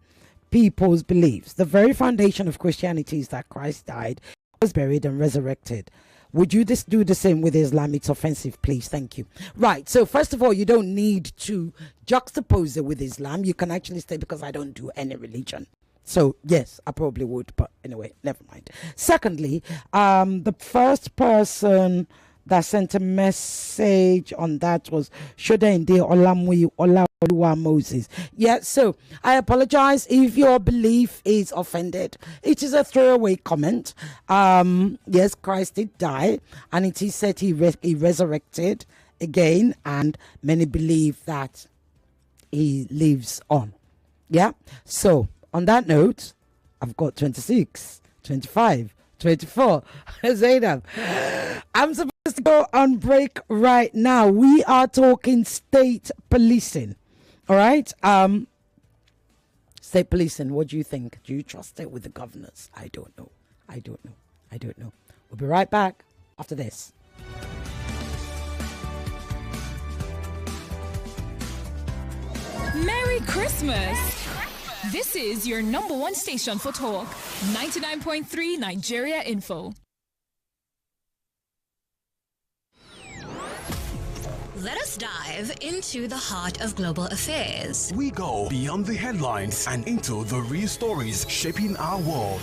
people's beliefs? The very foundation of Christianity is that Christ died, was buried and resurrected. Would you do the same with Islam? It's offensive, please. Thank you. Right. So first of all, you don't need to juxtapose it with Islam. You can actually say, because I don't do any religion. So yes, I probably would. But anyway, never mind. Secondly, the first person that sent a message on that was Shodende Olamwi Olaoluwa Moses. Yeah, so I apologize if your belief is offended. It is a throwaway comment. Yes, Christ did die, and it is said he resurrected again, and many believe that he lives on. Yeah, so on that note, I've got 26, 25, 24. Zainab, I'm supposed to go on break right now. We are talking state policing. All right. State policing, what do you think? Do you trust it with the governors? I don't know. We'll be right back after this. Merry Christmas! This is your number one station for talk. 99.3 Nigeria Info. Let us dive into the heart of global affairs. We go beyond the headlines and into the real stories shaping our world.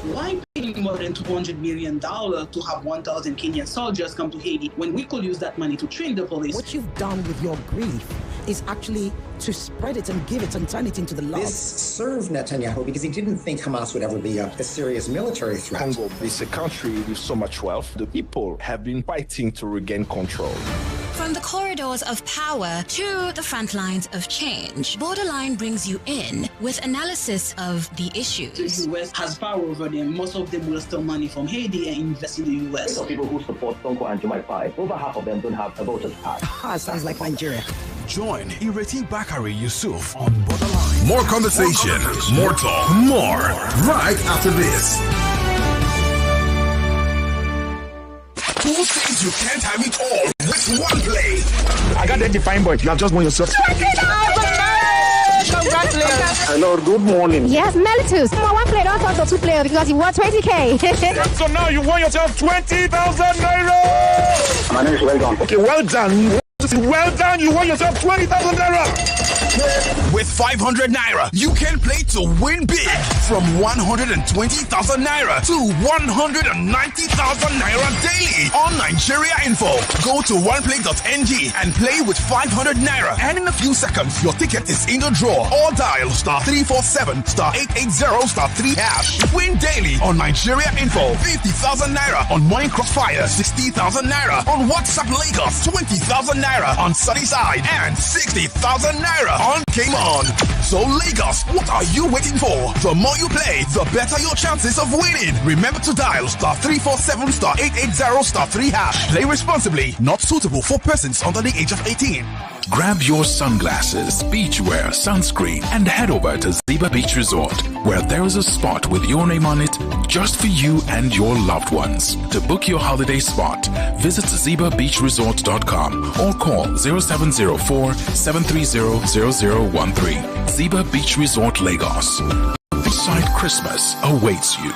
Why pay more than $200 million to have 1,000 Kenyan soldiers come to Haiti when we could use that money to train the police? What you've done with your grief is actually to spread it and give it and turn it into the love. This served Netanyahu because he didn't think Hamas would ever be a serious military threat. Congo is a country with so much wealth. The people have been fighting to regain control. From the corridors of power to the front lines of change, Borderline brings you in with analysis of the issues. The U.S. has power over them. Most of them will steal money from Haiti and invest in the U.S. Of people who support Sonko and Jumai 5, over half of them don't have a voter's card. Sounds like Nigeria. Join Ireti Bakare-Yusuf on Borderline. More conversation, more talk, more right after this. Who says you can't have it all with one play? I got that defined boy. You have just won yourself 20,000! Congratulations. Hello, good morning. Yes, Melitus. One player don't talk to two players because you won 20K. So now you won yourself 20,000 naira. My name is Well Done. Okay, well done. Well done, you won yourself 20,000 naira. With 500 naira, you can play to win big. From 120,000 naira to 190,000 naira daily on Nigeria Info. Go to oneplay.ng and play with 500 naira. And in a few seconds, your ticket is in the draw. Or dial *347 *880 *3#. Win daily on Nigeria Info. 50,000 naira on Morning Crossfire. 60,000 naira on WhatsApp Lagos. 20,000 naira on Sunnyside. And 60,000 naira on Game On. So Lagos, what are you waiting for? The more you play, the better your chances of winning. Remember to dial *347 *880 *3#. Play responsibly. Not suitable for persons under the age of 18. Grab your sunglasses, beachwear, sunscreen, and head over to Ziba Beach Resort, where there is a spot with your name on it just for you and your loved ones. To book your holiday spot, visit zibabeachresort.com or call 0704-730-0013. Ziba Beach Resort, Lagos. Beachside Christmas awaits you.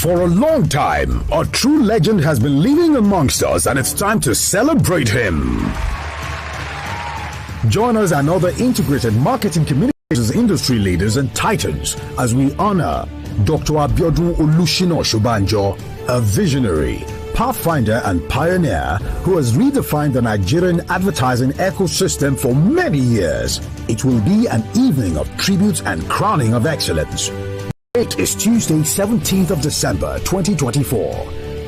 For a long time, a true legend has been living amongst us, and it's time to celebrate him. Join us and other integrated marketing communications industry leaders and titans as we honor Dr. Abiodun Olushino Shubanjo, a visionary, pathfinder and pioneer who has redefined the Nigerian advertising ecosystem for many years. It will be an evening of tributes and crowning of excellence. Date is Tuesday, 17th of December, 2024.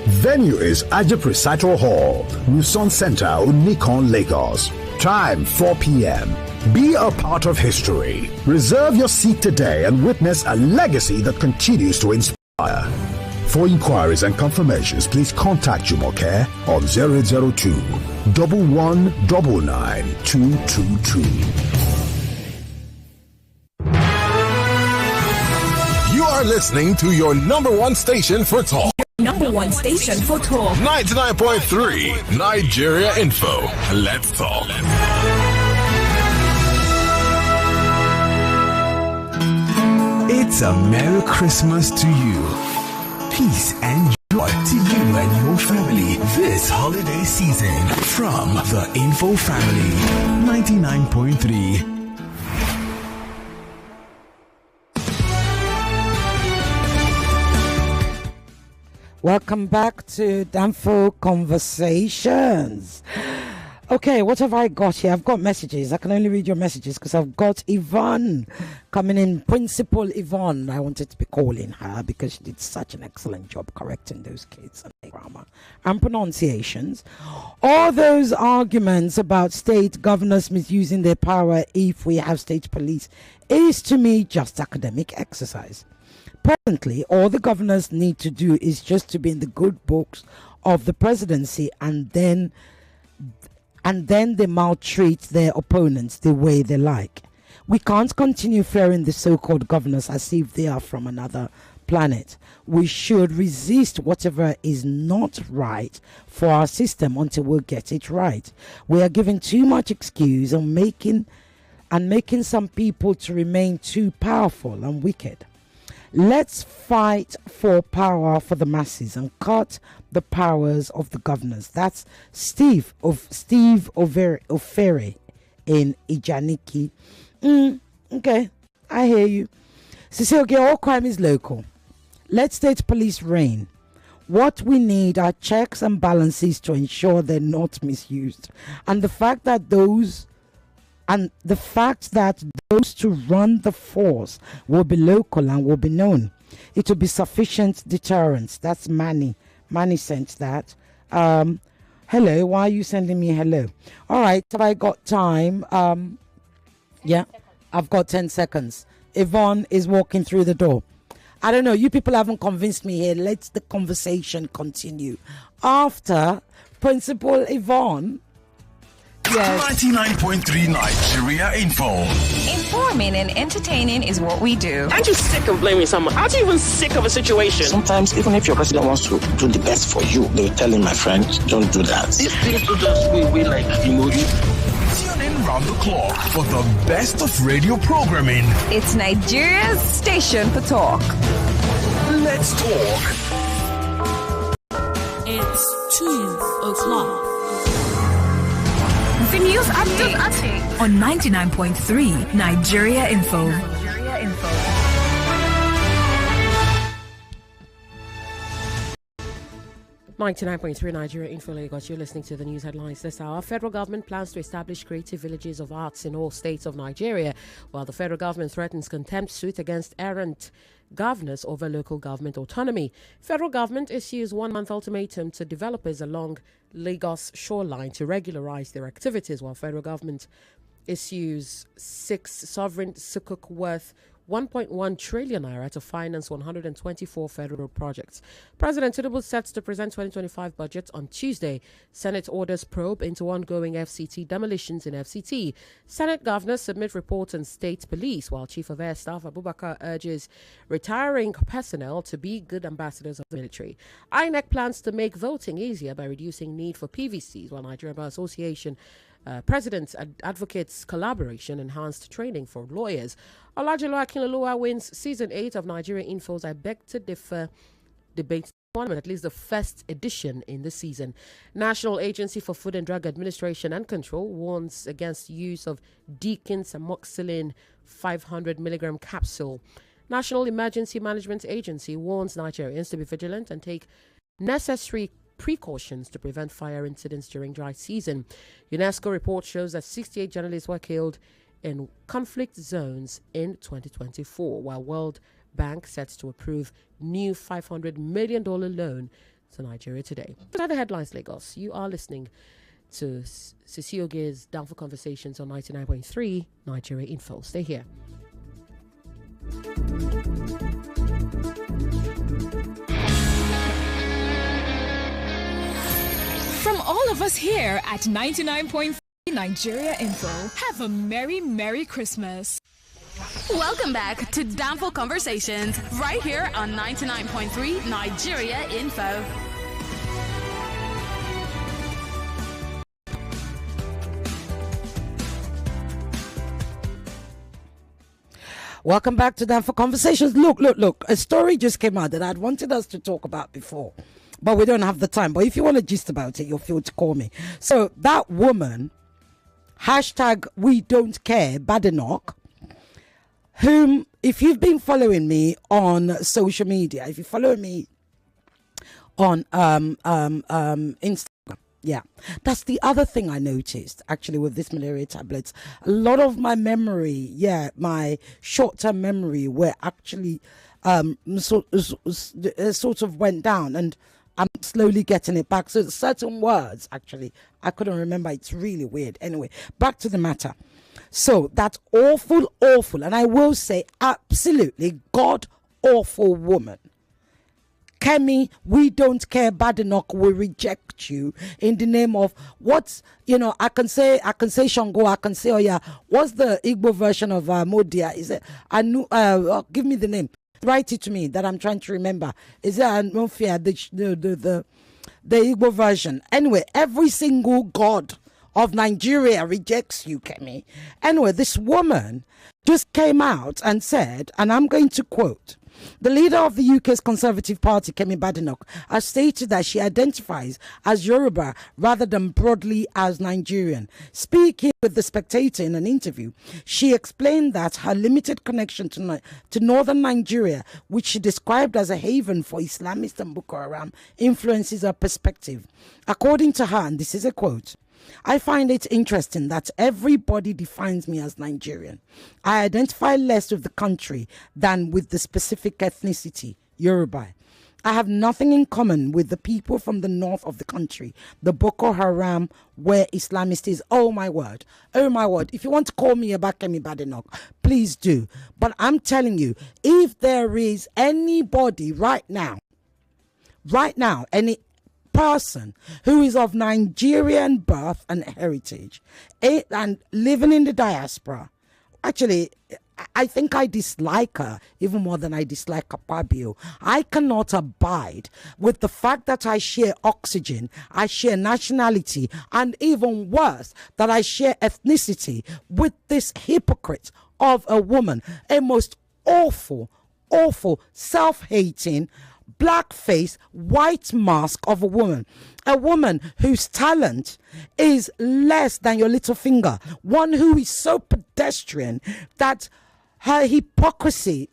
Venue is Ajip Recital Hall, Muson Center, Unikon, Lagos. Time 4 p.m. Be a part of history. Reserve your seat today and witness a legacy that continues to inspire. For inquiries and confirmations, please contact Jumoke on 002 1199 222. You are listening to your number one station for talk. Number one station for talk. 99.3 Nigeria Info. Let's talk. It's a Merry Christmas to you. Peace and joy to you and your family this holiday season from the Info Family. 99.3. Welcome back to Danfo Conversations. Okay, what have I got here? I've got messages. I can only read your messages because I've got Yvonne coming in. Principal Yvonne, I wanted to be calling her because she did such an excellent job correcting those kids and grammar and pronunciations. All those arguments about state governors misusing their power if we have state police is to me just academic exercise. Presently, all the governors need to do is just to be in the good books of the presidency, and then they maltreat their opponents the way they like. We can't continue fearing the so-called governors as if they are from another planet. We should resist whatever is not right for our system until we get it right. We are giving too much excuse and making some people to remain too powerful and wicked. Let's fight for power for the masses and cut the powers of the governors. That's Steve Ofere in Ijaniki. Okay, I hear you. Cecile, all crime is local. Let state police reign. What we need are checks and balances to ensure they're not misused. And the fact that those to run the force will be local and will be known. It will be sufficient deterrence. That's Manny. Manny sent that. Hello, why are you sending me hello? All right, have I got time? Yeah, I've got 10 seconds. Yvonne is walking through the door. I don't know, you people haven't convinced me here. Let the conversation continue. After Principal Yvonne. Yes. 99.3 Nigeria Info. Informing and entertaining is what we do. Aren't you sick of blaming someone? Aren't you even sick of a situation? Sometimes, even if your president wants to do the best for you, they tell him, my friend, don't do that. These things do just we like emoji. Tune in round the clock for the best of radio programming. It's Nigeria's station for talk. Let's talk. It's 2 o'clock. The news update on 99.3 Nigeria Info. 99.3 Nigeria Info Lagos. You're listening to the news headlines this hour. Federal government plans to establish creative villages of arts in all states of Nigeria, while the federal government threatens contempt suit against errant governors over local government autonomy. Federal government issues 1-month ultimatum to developers along Lagos shoreline to regularize their activities, while federal government issues 6 sovereign sukuk worth 1.1 trillion naira to finance 124 federal projects. President Tinubu sets to present 2025 budget on Tuesday. Senate orders probe into ongoing FCT demolitions in FCT. Senate governors submit reports on state police, while Chief of Air Staff Abubakar urges retiring personnel to be good ambassadors of the military. INEC plans to make voting easier by reducing need for PVCs, while Nigerian Bar Association President advocates collaboration, enhanced training for lawyers. Olajelo Akinloluwa wins season 8 of Nigeria Info's I Beg to Differ debate tournament, at least the first edition in the season. National Agency for Food and Drug Administration and Control warns against use of Deakin's amoxicillin 500 milligram capsule. National Emergency Management Agency warns Nigerians to be vigilant and take necessary precautions to prevent fire incidents during dry season. UNESCO report shows that 68 journalists were killed in conflict zones in 2024, while World Bank set to approve new $500 million loan to Nigeria today. Those are the headlines, Lagos. You are listening to Cecile Gear's Danfo Conversations on 99.3 Nigeria Info. Stay here. From all of us here at 99.3 Nigeria Info, have a Merry Christmas. Welcome back to Danfo Conversations, right here on 99.3 Nigeria Info. Welcome back to Danfo Conversations. Look. A story just came out that I'd wanted us to talk about before, but we don't have the time. But if you want to gist about it, you'll feel to call me. So that woman, #WeDon'tCare, Badenoch, whom, if you've been following me on social media, if you follow me on Instagram, yeah, that's the other thing I noticed actually with this malaria tablets. A lot of my memory, my short-term memory, were actually sort of went down, and I'm slowly getting it back. So certain words, actually, I couldn't remember. It's really weird. Anyway, back to the matter. So that awful, and I will say absolutely god-awful woman, Kemi, we don't care, Badenoch, will reject you in the name of what's, I can say Shango, I can say, oh yeah, what's the Igbo version of Modia? Is it, give me the name. Write it to me that I'm trying to remember. Is it Anofia, the Igbo version? Anyway, every single god of Nigeria rejects you, Kemi. Anyway, this woman just came out and said, and I'm going to quote, the leader of the UK's Conservative Party, Kemi Badenoch, has stated that she identifies as Yoruba rather than broadly as Nigerian. Speaking with The Spectator in an interview, she explained that her limited connection to northern Nigeria, which she described as a haven for Islamists and Boko Haram, influences her perspective. According to her, and this is a quote, I find it interesting that everybody defines me as Nigerian. I identify less with the country than with the specific ethnicity, Yoruba. I have nothing in common with the people from the north of the country, the Boko Haram, where Islamist is. Oh my word. If you want to call me a Bakemi Badenoch, please do. But I'm telling you, if there is anybody right now, any person who is of Nigerian birth and heritage and living in the diaspora, actually, I think I dislike her even more than I dislike Akpabio. I cannot abide with the fact that I share oxygen, I share nationality, and even worse, that I share ethnicity with this hypocrite of a woman, a most awful, self-hating, blackface, white mask of a woman whose talent is less than your little finger, one who is so pedestrian that her hypocrisy,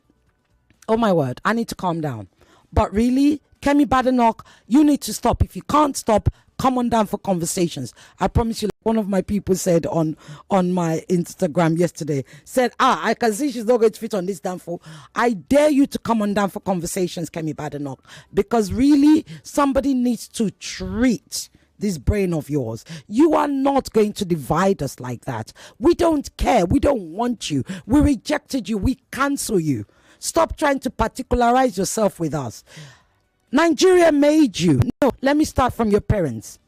oh my word, I need to calm down. But really, Kemi Badenoch, you need to stop. If you can't stop, come on down for conversations. I promise you, like one of my people said on my Instagram yesterday, said, I can see she's not going to fit on this Danfo. I dare you to come on down for conversations, Kemi Badenoch, because really somebody needs to treat this brain of yours. You are not going to divide us like that. We don't care. We don't want you. We rejected you. We cancel you. Stop trying to particularize yourself with us. Nigeria made you. No, let me start from your parents.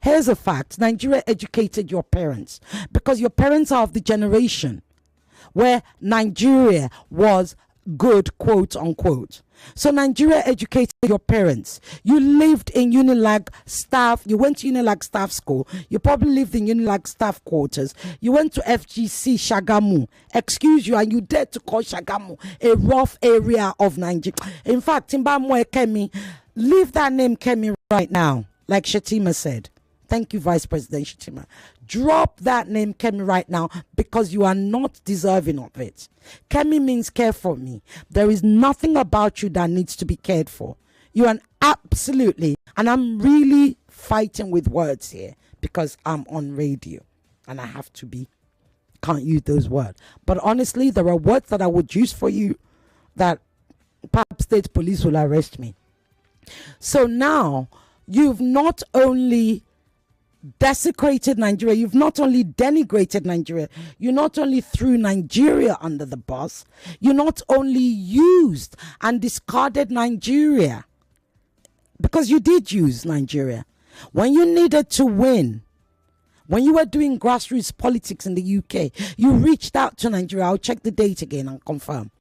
Here's a fact. Nigeria educated your parents because your parents are of the generation where Nigeria was good, quote unquote. So Nigeria educated your parents. You lived in Unilag staff. You went to Unilag staff school. You probably lived in Unilag staff quarters. You went to FGC Shagamu. Excuse you, and you dared to call Shagamu a rough area of Nigeria. In fact, Timbamwe Kemi, leave that name Kemi right now, like Shetima said. Thank you, Vice President Shetima. Drop that name, Kemi, right now, because you are not deserving of it. Kemi means care for me. There is nothing about you that needs to be cared for. You are absolutely, and I'm really fighting with words here because I'm on radio and I have to be, can't use those words. But honestly, there are words that I would use for you that perhaps state police will arrest me. So now you've not only desecrated Nigeria, you've not only denigrated Nigeria, you not only threw Nigeria under the bus, you not only used and discarded Nigeria, because you did use Nigeria. When you needed to win, when you were doing grassroots politics in the UK, you reached out to Nigeria. I'll check the date again and confirm.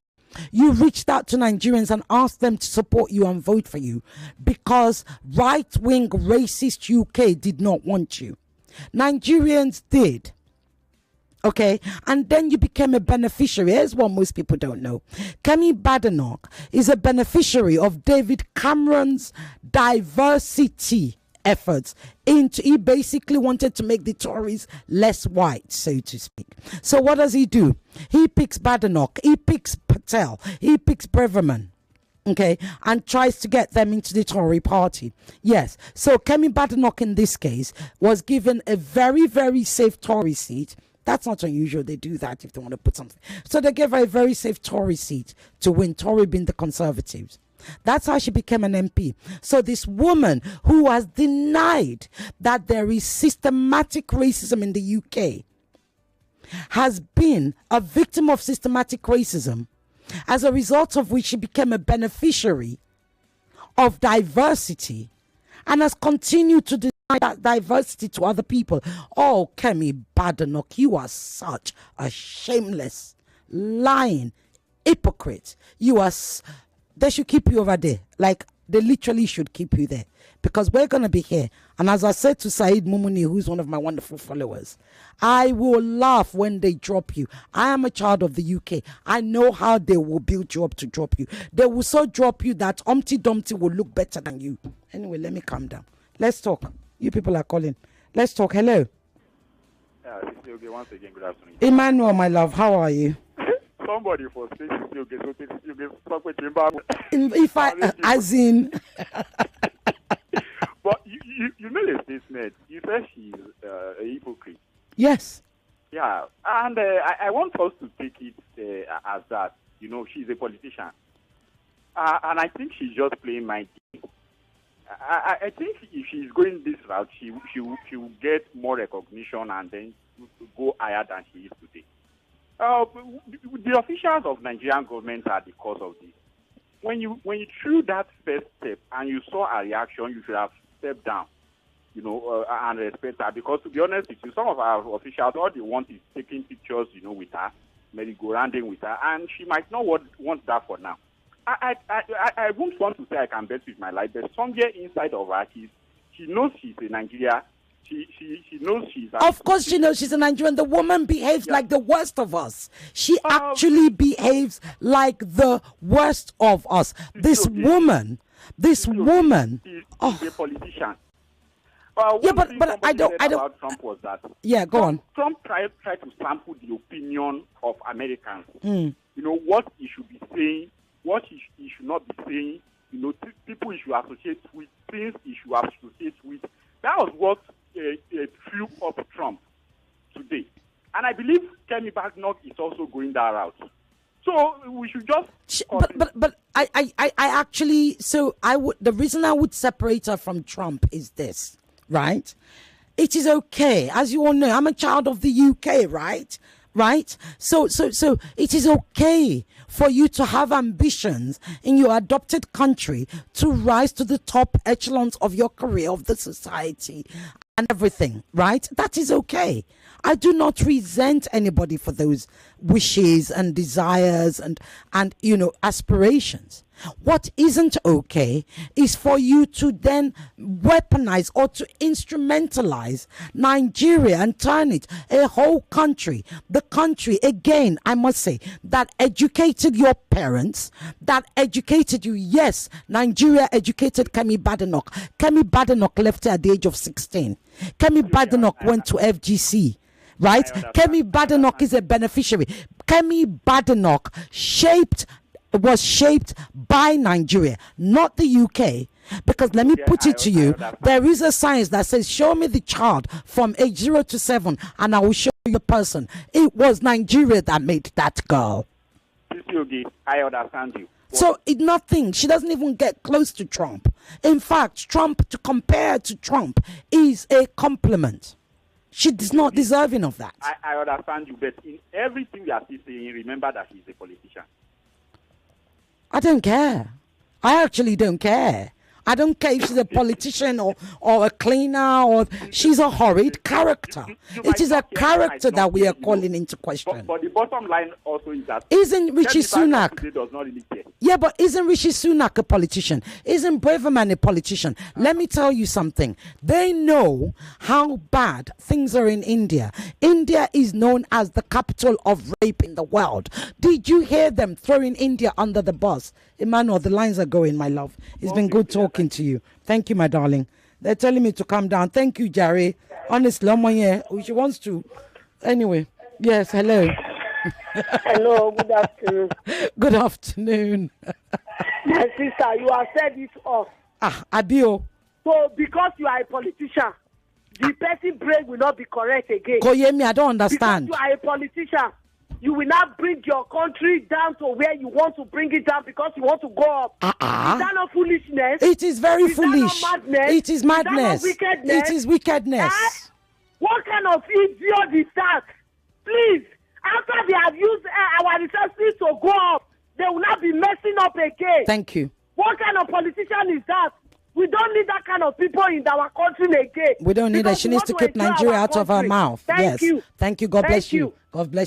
You reached out to Nigerians and asked them to support you and vote for you because right-wing racist UK did not want you. Nigerians did. Okay, and then you became a beneficiary. Here's what most people don't know. Kemi Badenoch is a beneficiary of David Cameron's diversity efforts. He basically wanted to make the Tories less white, so to speak. So what does he do? He picks Badenoch, he picks Patel, he picks Breverman, okay, and tries to get them into the Tory party. Yes, so Kemi Badenoch in this case was given a very, very safe Tory seat. That's not unusual. They do that if they want to put something. So they gave her a very safe Tory seat to win, Tory being the Conservatives. That's how she became an MP. So this woman who has denied that there is systematic racism in the UK has been a victim of systematic racism, as a result of which she became a beneficiary of diversity and has continued to deny that diversity to other people. Oh, Kemi Badenoch, you are such a shameless, lying hypocrite. You are... They should keep you over there. Like, they literally should keep you there. Because we're going to be here. And as I said to Said Mumuni, who's one of my wonderful followers, I will laugh when they drop you. I am a child of the UK. I know how they will build you up to drop you. They will so drop you that Humpty Dumpty will look better than you. Anyway, let me calm down. Let's talk. You people are calling. Let's talk. Hello. Once again, good afternoon. Emmanuel, my love, how are you? Somebody for saying you get talk with Zimbabwe. If I, as in. But you made a statement. You said she's a hypocrite. Yes. Yeah, and I want us to take it as that. You know, she's a politician. And I think she's just playing my game. I think if she's going this route, she will get more recognition and then go higher than she is today. The officials of Nigerian government are the cause of this. When you threw that first step and you saw a reaction, you should have stepped down, you know, and respect her. Because to be honest with you, some of our officials, all they want is taking pictures, you know, with her, merry-go-rounding with her, and she might not want that for now. I won't want to say I can bet with my life, but somewhere inside of her, she knows she's a Nigerian. She knows she's... Of course she knows she's a Nigerian. The woman behaves like the worst of us. She actually behaves like the worst of us. This woman... She's a politician. Yeah, but I don't... About Trump was that... Yeah, go on. Trump tried to sample the opinion of Americans. You know, what he should be saying, what he should not be saying, you know, people he should associate with, things he should associate with. That was what threw up Trump today. And I believe Kemi Badenoch is also going that route. So we should just... But I actually... So the reason I would separate her from Trump is this, right? It is okay. As you all know, I'm a child of the UK, right? Right? So it is okay for you to have ambitions in your adopted country to rise to the top echelons of your career, of the society. and everything, right? That is okay. I do not resent anybody for those wishes and desires and aspirations. What isn't okay is for you to then weaponize or to instrumentalize Nigeria and turn it a whole country. The country, again, I must say, that educated your parents, that educated you. Yes, Nigeria educated Kemi Badenoch. Kemi Badenoch left her at the age of 16. Kemi Badenoch went to FGC. Right? Kemi Badenoch is a beneficiary. Kemi Badenoch was shaped by Nigeria, not the UK. Because let me put it to you, there is a science that says, show me the child from age 0 to 7 and I will show you the person. It was Nigeria that made that girl. I understand you. So nothing. She doesn't even get close to Trump. In fact, to compare to Trump is a compliment. She is not deserving of that. I understand you, but in everything we are still saying, remember that she's a politician. I don't care. I actually don't care. I don't care if she's a politician or a cleaner or she's a horrid character. It is a character that we are calling into question. But the bottom line also is that isn't Rishi Sunak does not really care. Yeah, but isn't Rishi Sunak a politician? Isn't Braverman a politician? Let me tell you something. They know how bad things are in India. India is known as the capital of rape in the world. Did you hear them throwing India under the bus? Emmanuel, the lines are going, my love. It's been good talking to you. Thank you, my darling. They're telling me to calm down. Thank you, Jerry. Honestly, she wants to. Anyway, yes, hello. Hello, good afternoon. Good afternoon. My sister, you have said this off. Abio. So, because you are a politician, the person's brain will not be correct again. Koyemi, I don't understand. Because you are a politician, you will not bring your country down to where you want to bring it down because you want to go up. Is that not foolishness? It is very foolish. Is that not madness? It is madness. Is that not wickedness? It is wickedness. What kind of idiot is that? Please, after they have used our resources to go up, they will not be messing up again. Thank you. What kind of politician is that? We don't need that kind of people in our country again. We don't need that. She needs to keep Nigeria out of her mouth. Thank you. Thank you. God bless you. God bless you.